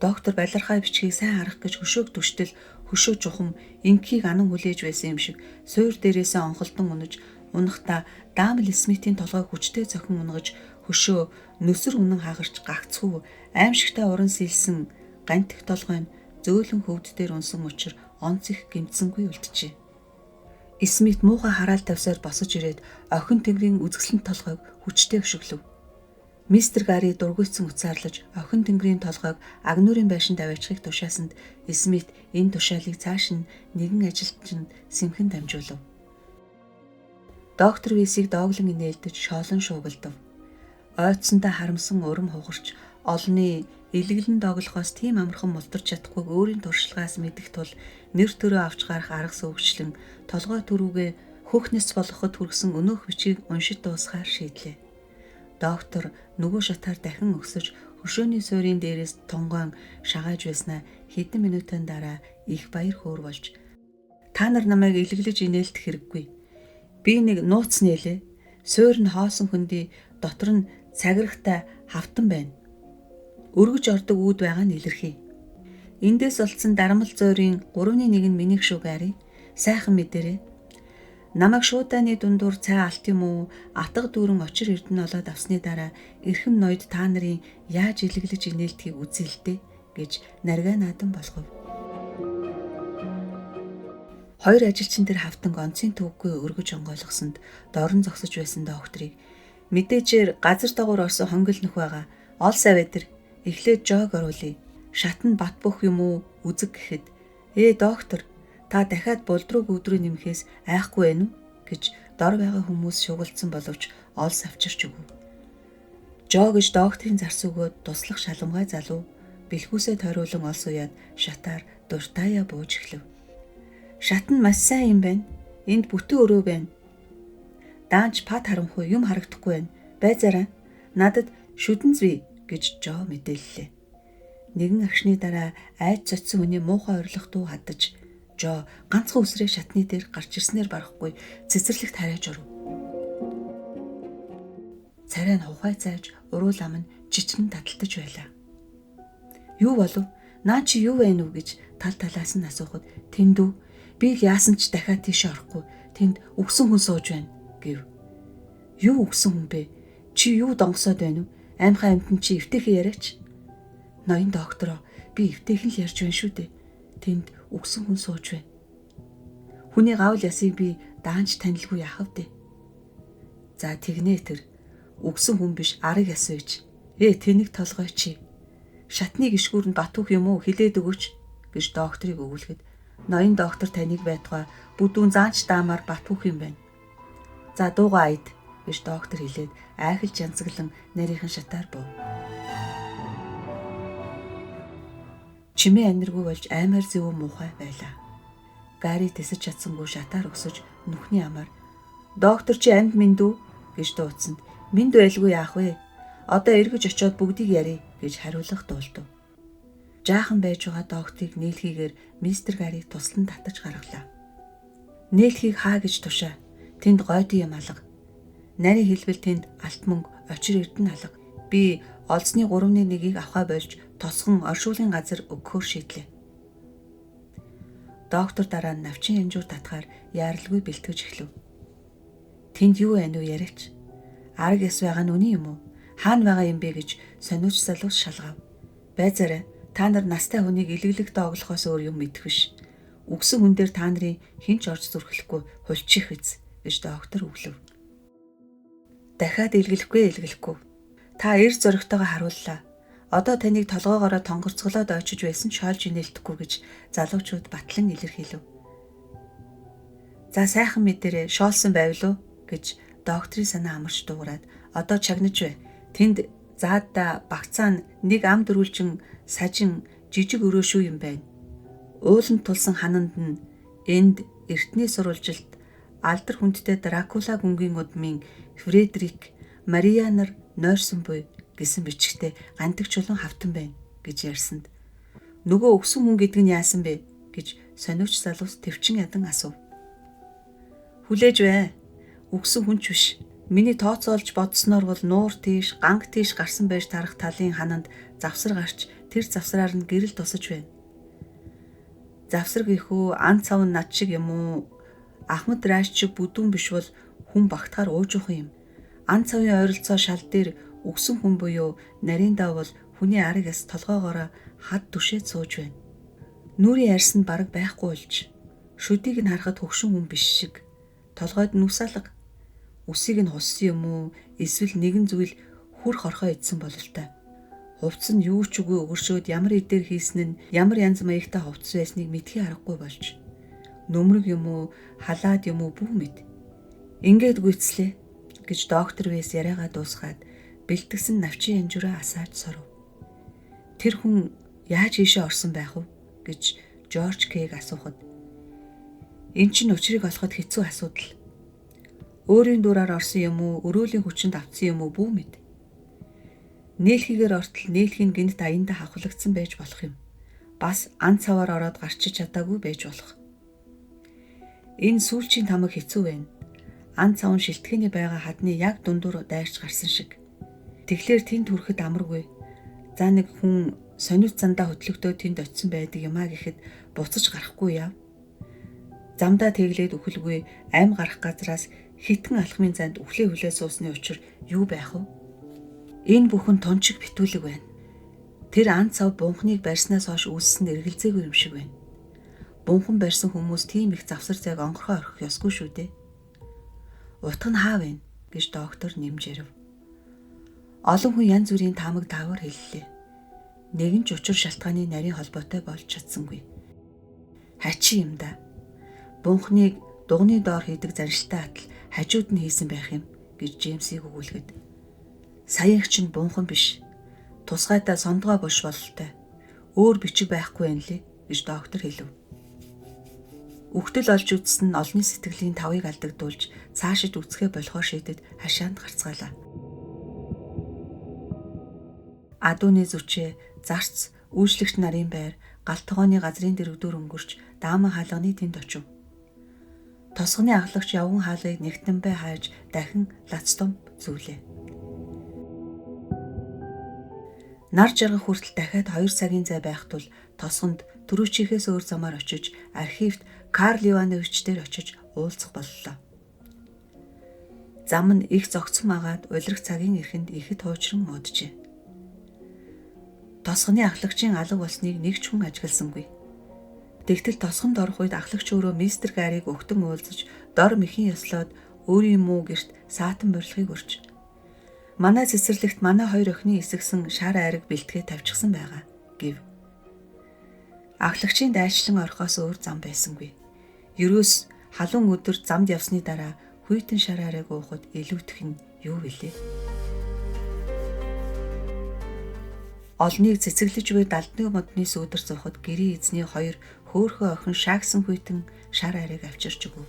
Доктор балархай бичгийг сайн харах гэж хөшөөг түштэл хөшөө чухам инкийг анан хүлээж байсан юм шиг суур дээрээсээ онхолдон унаж унахдаа Дамл Смитийн толгой хүчтэй зохин унгаж хөшөө нүсэр үнэн хагарч гагцхүү аимшигтай уран сэлсэн гантик толгой нь зөөлөн хөвд дээр унсан учир онц их гэмтсэнгүй үлджээ. Смит муухай хараал тавьсаар босож ирээд охин тэнгэрийн үзэсгэлэнт толгойг хүчтэй өшөглөв. Мистер Гари дургуйцсан уцаарлаж охин тэнгэрийн толгойг агнуурын байшинд аваачихыг тушаасанд Смит энэ тушаалыг цааш нь нэгэн ажилтнанд сэмхэн дамжуулав. Доктор Висийг дооглон инээлдэж шоолон шуугилдав. Ойдсондоо харамсан урам хугарч олны илэглэн доглохоос тийм амархан мултарч чадахгүй өөрийн туршлагаас мэдэх тул нэр төрөө авч гарах арга сөвгчлэн толгой төрүүгээ хөхнэс болгоход хүргэсэн өнөөх бичгийг уншиж дуусгаар шийдлээ. Доктор нөгөө шатаар дахин өксөж хөшөөний суурийн дээрээс тонгоон шагааж байснаа хэдэн минутын дараа их баяр хөөр болж та нар намайг илэглэж инээлдэх хэрэггүй. Би нэг нууц нээлээ. Суур нь хоосон хөндий дотор нь цагирахтай хавтан байна. Өргөж ордог үүд байгаа нь илэрхий. Эндээс олдсон дарамл зөөрийн 3-1 нь минийх шүү Гари. Сайхан мэдэрээ. Намайг шуудааны дундуур цай алт юм уу? Атга дүүрэн очир эрдэнэ олоод авсны дараа эрхэм ноёд та нарын яаж илэглэж инээлдхийг үзэлтэй гэж наргаа наадам болгов. Хоёр ажилчин тэр хавтан гонцын төвгүй өргөж онгойлгосонд дорн зогсож байсан докторыг мэдээжээр газар дагуур орсон хонгил нөх байгаа. Ол сав эдэр эхлээд жог оруулъя. Шатнд бат бөх юм уу үзэг гэхэд доктор та дахиад булдруу гүдрүү нэмэхээс айхгүй байна уу гэж дор байгаа хүмүүс шугалцсан боловч олс авчирч өгөв. Жоо гэж докторын зарс өгөөд туслах шаламгай залуу бэлхүүсээ тойруулан олс уяад шатаар дуртаяа бууж эхлэв. Шат нь маш сайн юм байна. Энд бүтэн өрөө байна. Даанч пад харанхуй юм харагдахгүй байна. Байзаараа надад шүдэн зүй гэж Жоо мэдээллээ. Нэгэн агшны дараа айд цоцсон хүний муухай орлох дуу хадаж Жоо ганцхан үсрээ шатны дээр гарч ирснээр барахгүй цэцэрлэгт харайж оров. Царай нь хувхай зааж уруул ам нь жижигэн таталтаж байлаа. Юу болов? Наа чи юу вэ нү гэж тал талаас нь асуухад тэндүү би яасан ч дахиад тийш орохгүй. Тэнд өгсөн хүн сууж байна гэв. Юу өгсөн хүн бэ? Чи юу донгосоод байна вэ? Аймхаа амтэн чи эвтэйхэн яриач. Ноён доктороо би эвтэйхэн л ярьж байна шүү дээ. Тэнд үгсэн хүн сууж байна. Хүний гавл ясыг би даанч танилгүй яах вэ? За тэгнэ тэр. Үгсэн хүн биш арыг яс үйж. Тэнийг толгой чи. Шатны гიშгүүр нь Батүх юм уу хилээд өгөөч гэж докторыг өгүүлэхэд ноён доктор таныг байтугай бүдүүн заанч даамаар Батүх юм байна. За дуугаа айд гэж доктор хэлээд айхалж янзаглан нарийнхан шатаар бов. Чимээ аниргүй болж аймаар зөвөө муухай байлаа. Гари тэсэж чадсангүй шатаар өсөж нүхний амаар доктор чи амьд минь дүү гэж дуудсанд минь байлгүй яах вэ? Одоо эргэж очиод бүгдийг ярий гэж хариулах дуулдав. Жаахан байж байгаа докторыг нээлхийгээр мистер Гари туслан татаж гаргалаа. Нээлхийг хаа гэж тушаа. Тэнд гойдын юм алга. Нарийн хэлбэл тэнд алт мөнгө очир эрдэнэ алга. Би олзны 3/1-ийг авахаа болж тосгон оршуулгын газар өгөхөөр шийдлээ. Доктор дараа нь навчин янжуур татахаар яаралгүй бэлтгэж эхлэв. Тэнд юу байна уу яриач? Арг яс байгаа нь үний юм уу? Хаана байгаа юм бэ гэж сониуч залуус шалгав. Байзаарай, та нар настай хүнийг илэглэх дооглохоос өөр юм мэдэх биш. Үгсэн хүн дээр та нарын хинч орж зүрхлэхгүй хулчих эз гэж доктор өглөв. Дахиад илгэлэхгүй. Та эрс зоригтойгоо харууллаа. Одоо таныг толгоогоороо тонгорцголоод ойчиж байсан ч хоолж инээлдэхгүй гэж залуучууд батлан илэрхийлв. За сайхан мэдэрээ шоолсон байвал уу гэж докторийн санаа амарч дуугараад одоо чагнаж бай. Тэнд заадаа багцаан нэг ам дөрвөлжин сажин жижиг өрөөшүү юм байна. Ууланд тулсан хананд нь энд эртний сурвалжилт алдар хүндтэй Дракула гүнгийн удмын Фредерик Мария нар нойрсон буй гэсэн бичгтээ гандаг чулан хавтан байна гэж ярьсанд нөгөө өгсөн хүн гэдэг нь яасан бэ гэж сониуч залуус төвчин ядан асуув. Хүлээж бай. Өгсөн хүн ч биш. Миний тооцоолж бодсноор бол нуур тийш, ганг тийш гарсан байж тарах талын хананд завсар гарч тэр завсраар нь гэрэл тусаж байна. Завсар гихүү ан цав над шиг юм уу? Ахмад рааш шиг бүдүүн биш бол хүн багтахаар уужуухан юм. Ан цавын ойролцоо шал дээр өгсөн хүн буюу нарийн дав бол хүний арыг яс толгоогоороо хад түшээд сууж байна. Нүрийн арьс нь бараг байхгүй болж, шүдийг нь харахад хөгшин хүн биш шиг. Толгойд нь үс алга. Үсийг нь хуссан юм уу? Эсвэл нэгэн зүйл хүр хорхоо идсэн бололтой. Хувцс нь юу ч үгүй өгөршөөд ямар идээр хийсэн нь ямар янз маягтай хувцс байсныг мэдхий аргагүй болж. Нөмрөг юм уу, халаад юм уу бүү мэд. Ингээд гүйцлээ гэж доктор Вэс яриагаа дуусгаад бэлтгэсэн навчин янжураа асааж соров. Тэр хүн яаж ийшээ орсон байх вэ гэж Жорж Кэг асуухад эн чинь учрыг олоход хэцүү асуудал. Өөрийн дураар орсон юм уу, өрөөлийн хүчинд автсан юм уу бүү мэд. Нээлхийгээр ортол нээлхийн гинт аяндаа хавхлагдсан байж болох юм. Бас ан цаваар ороод гарчиж чадаагүй байж болох. Энэ сүүлчийн тамаг хэцүү байна. Ан цавн шилтгэний байгаа хадны яг дундуур дайрч гарсан шиг. Тэгэхээр тэнд хүрэхэд амаргүй. За нэг хүн сониуц зандаа хөтлөгдөө тэнд очисон байдаг юмаа гэхэд буцаж гарахгүй яв. Замдаа тэглээд үхэлгүй ам гарах газраас хитэн алхмын занд үхлээ хүлээ суусны учир юу байх вэ? Энэ бүхэн тунчиг битүүлэг байна. Тэр ан цав бунхныг барьснаас хойш үүссэн эргэлзээгүй юм шиг байна. Бунхан барьсан хүмүүс тийм их завсар зайг онгорхоо орхих ёсгүй шүү дээ. Утга нь хаа вэ гэж доктор нэмж ярив. Олон хүн янз бүрийн таамаг даавар хэллээ. Нэгэн ч учир шалтгааны нарийн холбоотой болж чадсангүй. Хачи юм да. Бунхныг дугны доор хийдэг зарилтай атал хажууд нь хийсэн байх юм гэж Джеймсийг өгүүлэхэд саянч нь бунхан биш. Тусгайдаа сондгой булш бололтой. Өөр бичиг байхгүй юм лээ гэж доктор хэлв. Үхтэл олж үзсэн нь олонний сэтгэлийн тавыг алдагдуулж цаашид үцхээ болохоо шийдэд хашаанд гарцгаалаа. Адууны зүчээ, зарц, үйлчлэгч нарын байр, галтгооны газрын дэрвдүүр өнгөрч дааман хаалганы тэнд очив. Тосгоны ахлагч явган хаалгыг нэгтэнбэ хайж дахин лацтом зүүлээ. Нар жаргах хүртэл дахиад 2 цагийн зай байх тул тосгонд түрүүчийнхээс өөр замаар очиж архивт Карл Иванович дээр очиж уулзах боллоо. Зам нь их зогцсон агаад улирах цагийн эхэнд ихэд хуучран мууджээ. Тосгоны ахлагчийн алга болсныг нэг ч хүн ажигласангүй. Тэгтэл тосгонд орох үед ахлагч өөрөө мистер Гарийг өгтөн уулзаж дор мэхийн ёслоод өөрийн муу гэрт саатан борилгыг өрч. Манай цэцэрлэгт манай хоёр охины эсгсэн шар айраг бэлтгээ тавьчихсан байгаа гэв. Ахлагчийн дайчлан орохоос өөр зам байсангүй. Ерөөс халуун өдөр замд явсны дараа хүйтэн шар айраг уухад илүүтэх нь юу вүлээ? Олныг цэцэглэж буй далдны модны сүүдэр зуухад гэрийн эзний хоёр хөөхөө охин шаагсан хүйтэн шар айраг авчирч өгөв.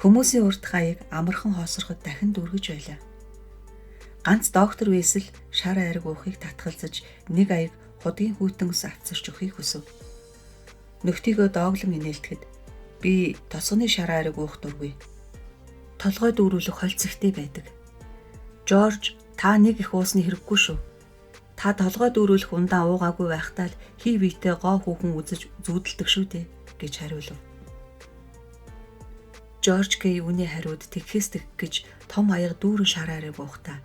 Хүмүүсийн урд хаяг амархан хоосроход дахин дүргэж байлаа. Ганц доктор Вэсэл шар айраг уухыг татгалзаж нэг аяг худгийн хүйтэн ус авцарч өгөхийг хүсв. Нөхдийгөө дооглон инээлтгэхэд би тосгоны шар айраг уух дургүй. Толгой дүүрүүлэх холц ихтэй байдаг. Жорж, та нэг их уусны хэрэггүй шүү. Та толгой дүүрүүлэх ундаа уугаагүй байхдаа л хий биетэй гоо хүүхэн үзэж зүүдэлдэг шүү дээ гэж хариулв. Жорж Кей үүний хариуд тэгхээс тэг гэж том аяга дүүрэн шар айраг уухтаа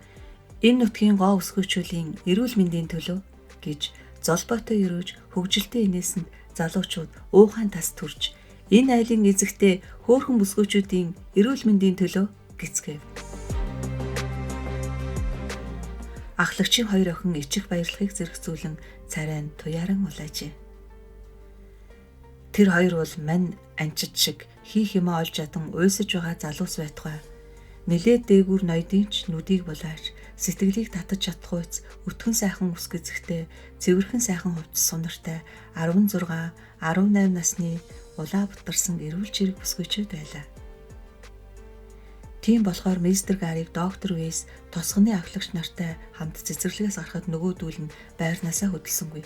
энэ нутгийн гоо өсгөөчүүлийн эрүүл мэндийн төлөө гэж золбоотой өрөөж хөгжилтэй инээсэнд залуучууд уухайн тас төрж энэ айлын эзэгтэй хөөхөн бүсгүүчүүдийн эрүүл мэндийн төлөө гэцгээв. Ахлагчийн хоёр охин ичих баярлахыг зэрэгцүүлэн царайн туяаран улаажээ. Тэр хоёр бол мань анчид шиг хийх юмаа олж чадан уйсаж байгаа залуус байтугай. Нилээд дээгүүр ноёдын ч нүдийг булааж сэтгэлийг татаж чадахуйц өтгөн сайхан ус гэзэгтэй цэвэрхэн сайхан хувцас сунартай 16, 18 насны улаа бутарсан эрүүл чирэг бүсгүйчүүд байлаа. Тийм болохоор мистер Гарийг доктор Вэйс тосгоны ахлагч нартай хамт цэцэрлэгээс гарахад нөгөө дүүл нь байрнаасаа хөдөлсөнгүй.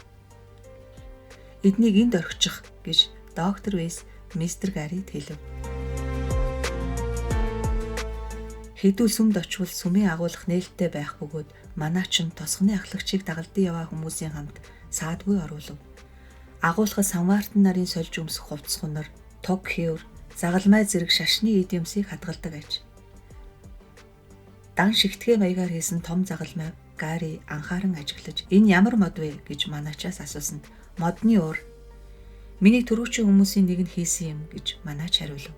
Эднийг энд орхичих гэж доктор Вэйс мистер Гарид хэлв. Хэдүүл сүмд очвол сүмийн агуулах нээлттэй байх бөгөөд манай ч тосгоны ахлагчийг дагалдан яваа хүмүүсийн хамт саадгүй оруулав. Агуулгад самартан нарын сольж өмсөх хувцас хунар, туг хээвэр, загалмай зэрэг шашны эд юмсыг хадгалдаг аж. Дан шигтгэ маягаар хийсэн том загалмай Гари анхааран ажиглаж энэ ямар мод вэ гэж манаачаас асуусанд модны уур. Миний төрүүчийн хүмүүсийн нэг нь хийсэн юм гэж манаач хариулв.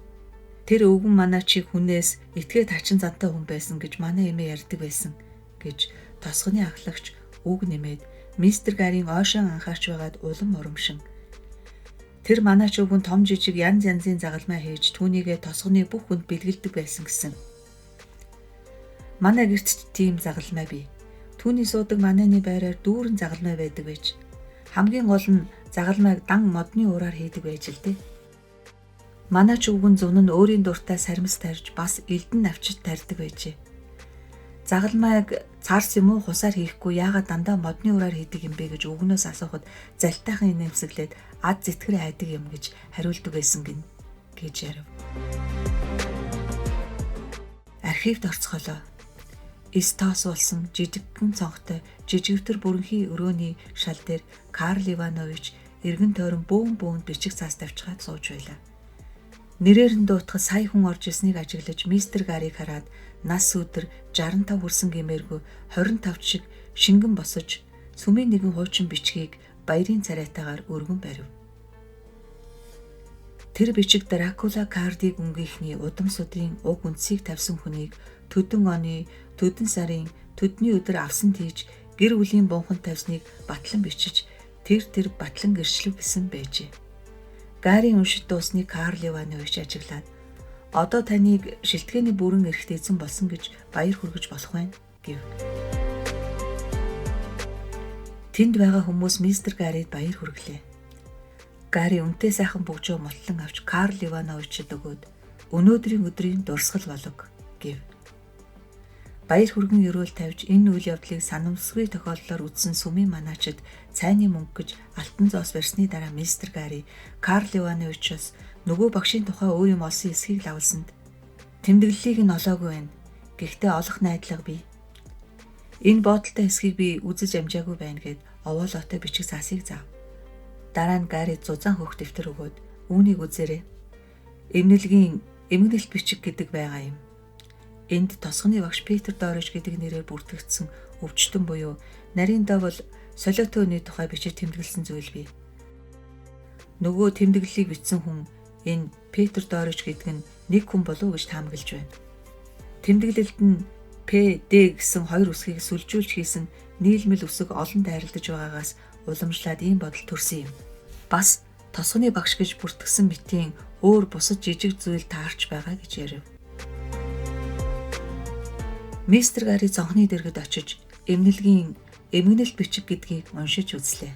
Тэр өвгөн манаачийг хүнээс итгээ тачин зантай хүн байсан гэж манай эмээ ярьдаг байсан гэж тосгоны ахлагч үг нэмээд мистер Гарийн ойшон анхаарч байгаад улам урамшин. Тэр манаач өвгөн том жижиг янз янзын загалмай хийж түүнийгээ тосгоны бүх хүнд бэлгэлдэг байсан гэсэн. Манай гэрт тийм загалмай бий. Түүний суудаг манайны байраар дүүрэн загалмай байдаг байж. Хамгийн гол нь загалмайг дан модны уураар хийдэг байж л дээ. Манай ч өвгөн зун нь өөрийн дуртай сармис тарьж бас элдэн навчид тарьдаг байжээ. Загалмайг цаарс юм уу хусаар хийхгүй яагаад дандаа модны ураар хийдэг юм бэ гэж өвгнөөс асуухад залтайхан инээмсэглээд ад зэтгэр хайдаг юм гэж хариулдаг байсан гэж ярив. Архивд орцголоо. Стас болсон жижигхэн цонхтой жижигвтер бүрэнхий өрөөний шал дээр Карл Иванович эргэн тойрон бөөн бичиг цаас тавьчихад сууж байлаа. Нэрээр нь дуутахад сая хүн орж ирснийг ажиглаж мистер Гарийг хараад нас өдөр 65 хүрсэн гэмээргүй 25 шиг шингэн босож сүмийн нэгэн хуучин бичгийг баярын царайтаагаар өргөн барив. Тэр бичиг Дракула Кардиг өнгийнхний удам судрын уг үндсийг тавьсан хүнийг төдөн оны, төдөн сарын, төдний өдөр авсан тийж гэр бүлийн бунхан тавьсныг батлан бичиж тэр батлан гэрчлэв гэсэн байжээ. Гарийн уншид дуусны Карл Иванович ажиглаад одоо таныг шилтгэний бүрэн эрэхт эзэн болсон гэж баяр хүргэж болох байна гэв. Тэнд байгаа хүмүүс мистер Гарид баяр хүргэлээ. Гари үнтэй сайхан бөгжөө мотлон авч Карл Ивановичд өгөөд өнөөдрийн өдрийн дурсгал болог гэв. Баяр хүргэн өрөөл тавьж энэ үйл явдлыг санамсаргүй тохиолдлоор үдсэн сүмийн манаачид цайны мөнгө гэж алтан зоос барьсны дараа мистер Гари Карл Ивановичоос нөгөө багшийн тухай өөр юм олсон эсхийг лавлсанд тэмдэглэлийг нь олоогүй байна. Гэхдээ олох найдлага бий. Энэ бодолтой эсхийг би үзэж амжаагүй байна гэд овоолоотой бичиг цаасыг заав. Дараа нь Гари зузаан хөх дэвтэр өгөөд үүнийг үзээрэй. Эмнэлгийн эмгэнэлт бичиг гэдэг байгаа юм. Энд тосгоны багш Петр Дорож гэдэг нэрээр бүртгэгдсэн өвчтөн буюу нарийн давал солиотой хүний тухай бичиж тэмдэглэсэн зүйл бий. Нөгөө тэмдэглэлийг бичсэн хүн энэ Петр Дорож гэдэг нь нэг хүн болов уу гэж таамаглаж байна. Тэмдэглэлд нь П, Д гэсэн хоёр үсгийг сүлжүүлж хийсэн нийлмэл үсэг олон дайралтаж байгаагаас уламжлаад ийм бодол төрсөн юм. Бас тосгоны багш гэж бүртгэгдсэн битийн өөр бусад жижиг зүйл таарч байгаа гэж ярив. Мистер Гарри цонхны дэргэд очиж эмнэлгийн эмгэнэлт бичиг гэдгийг уншиж үзлээ.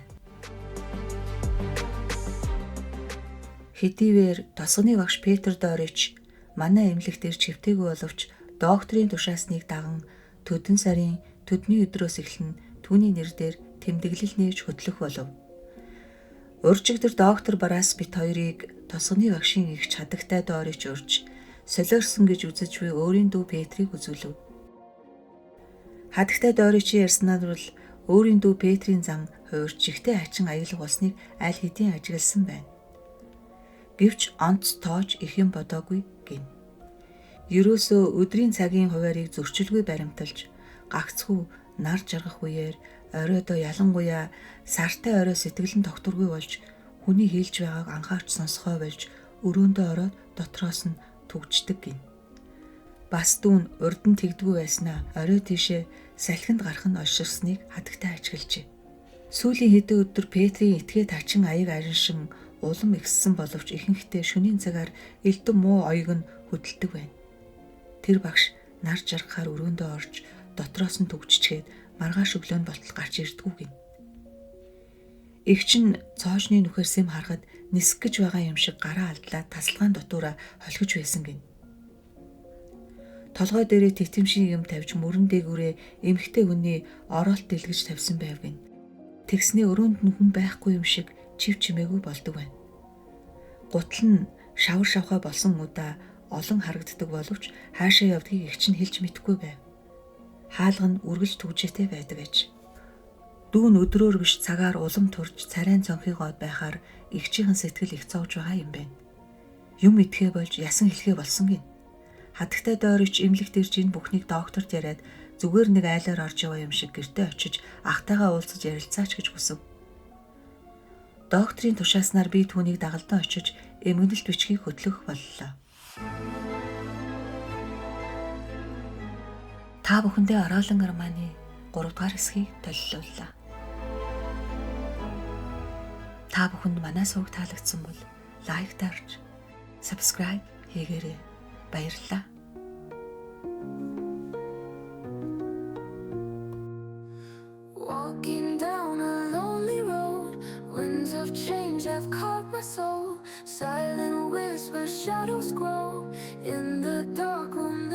Хэдийгээр тосгоны багш Петр Дорож манай эмнэлэгт ирж хэвтээгүй боловч докторийн тушаасныг даган төдөн сарын төдний өдрөөс эхлэн түүний нэрээр тэмдэглэл нээж хөтлөх болов. Уржигдэр доктор Бараас бит хоёрыг тосгоны багшийн их чадагтай Дорож урьж солиорсон гэж үзэж буй өөрийн дүү Петрийг үзүүлв. Хадагтай Доричийн ярьснаар бол өөрийн дүү Петрийн зам хуурч жигтэй хачин аяглах болсныг аль хэдийн ажигласан байна. Гэвч онц тоож их юм бодоогүй гин. Ерөөсөө өдрийн цагийн хуваарийг зөрчилгүй баримталж гагцхүү нар жаргах үеэр оройдоо ялангуяа сартай орой сэтгэлэн тогтворгүй болж хүний хийлж байгааг анхаарч сонсгоо болж өрөөндөө ороод дотроос нь түгждэг гин. Бас дүүн урд нь тэгдэггүй байснаа орой тийшээ салхинд гарах нь олширсныг хадагтай ажиглажээ. Сүүлийн хэдэн өдөр Петрийн этгээд хачин аяг ариншин улам ихссэн боловч ихэнхдээ шөнийн цагаар элдэн муу оёг нь хөдөлдөг байна. Тэр багш нар жаргахаар өрөөндөө орж дотроос нь түгжчгээд маргааш өглөө нь болтол гарч ирдэггүй гин. Игч нь цоошны нүхээр сэм харахад нисэх гэж байгаа юм шиг гараа алдлаа тасалгаан дотуураа холгож байсан гин. Толгой дээрээ тэтэмшийн юм тавьж мөрөн дээгүүрээ эмхтэй хүний ороолт дэлгэж тавьсан байв гин. Тэгснээ өрөөнд нь хүн байхгүй юм шиг чив чимээгүй болдог байна. Гутал нь шавар шавхаа болсон удаа олон харагддаг боловч хаашаа явдгийг игч нь хэлж мэдэхгүй байв. Хаалга нь үргэлж түгжээтэй байдаг аж. Дүүн өдрөөр биш цагаар улам турж царайн цонхыгоо байхаар игчийн сэтгэл их зовж байгаа юм байна. Юм идэхээ болж ясан хэлхээ болсон гин. Хадагтай Дорич эмнэлэгт ирж энэ бүхнийг докторт яриад зүгээр нэг айлаар орж яваа юм шиг гэртээ очиж ахтайгаа уулзаж ярилцаач гэж хүсв. Докторийн тушааснаар би түүнийг дагалдан очиж эмгэнэлт бичгийг хөтлөх боллоо. Та бүхэндээ Ороолон Арманы 3 дугаар хэсгийг толиллууллаа. Та бүхэнд манай сувг таалагдсан бол лайк дарж, subscribe хийгээрэй. Баярлалаа. Walking down a lonely road, winds of change have caught my soul. Silent whispers, shadows grow in the dark room.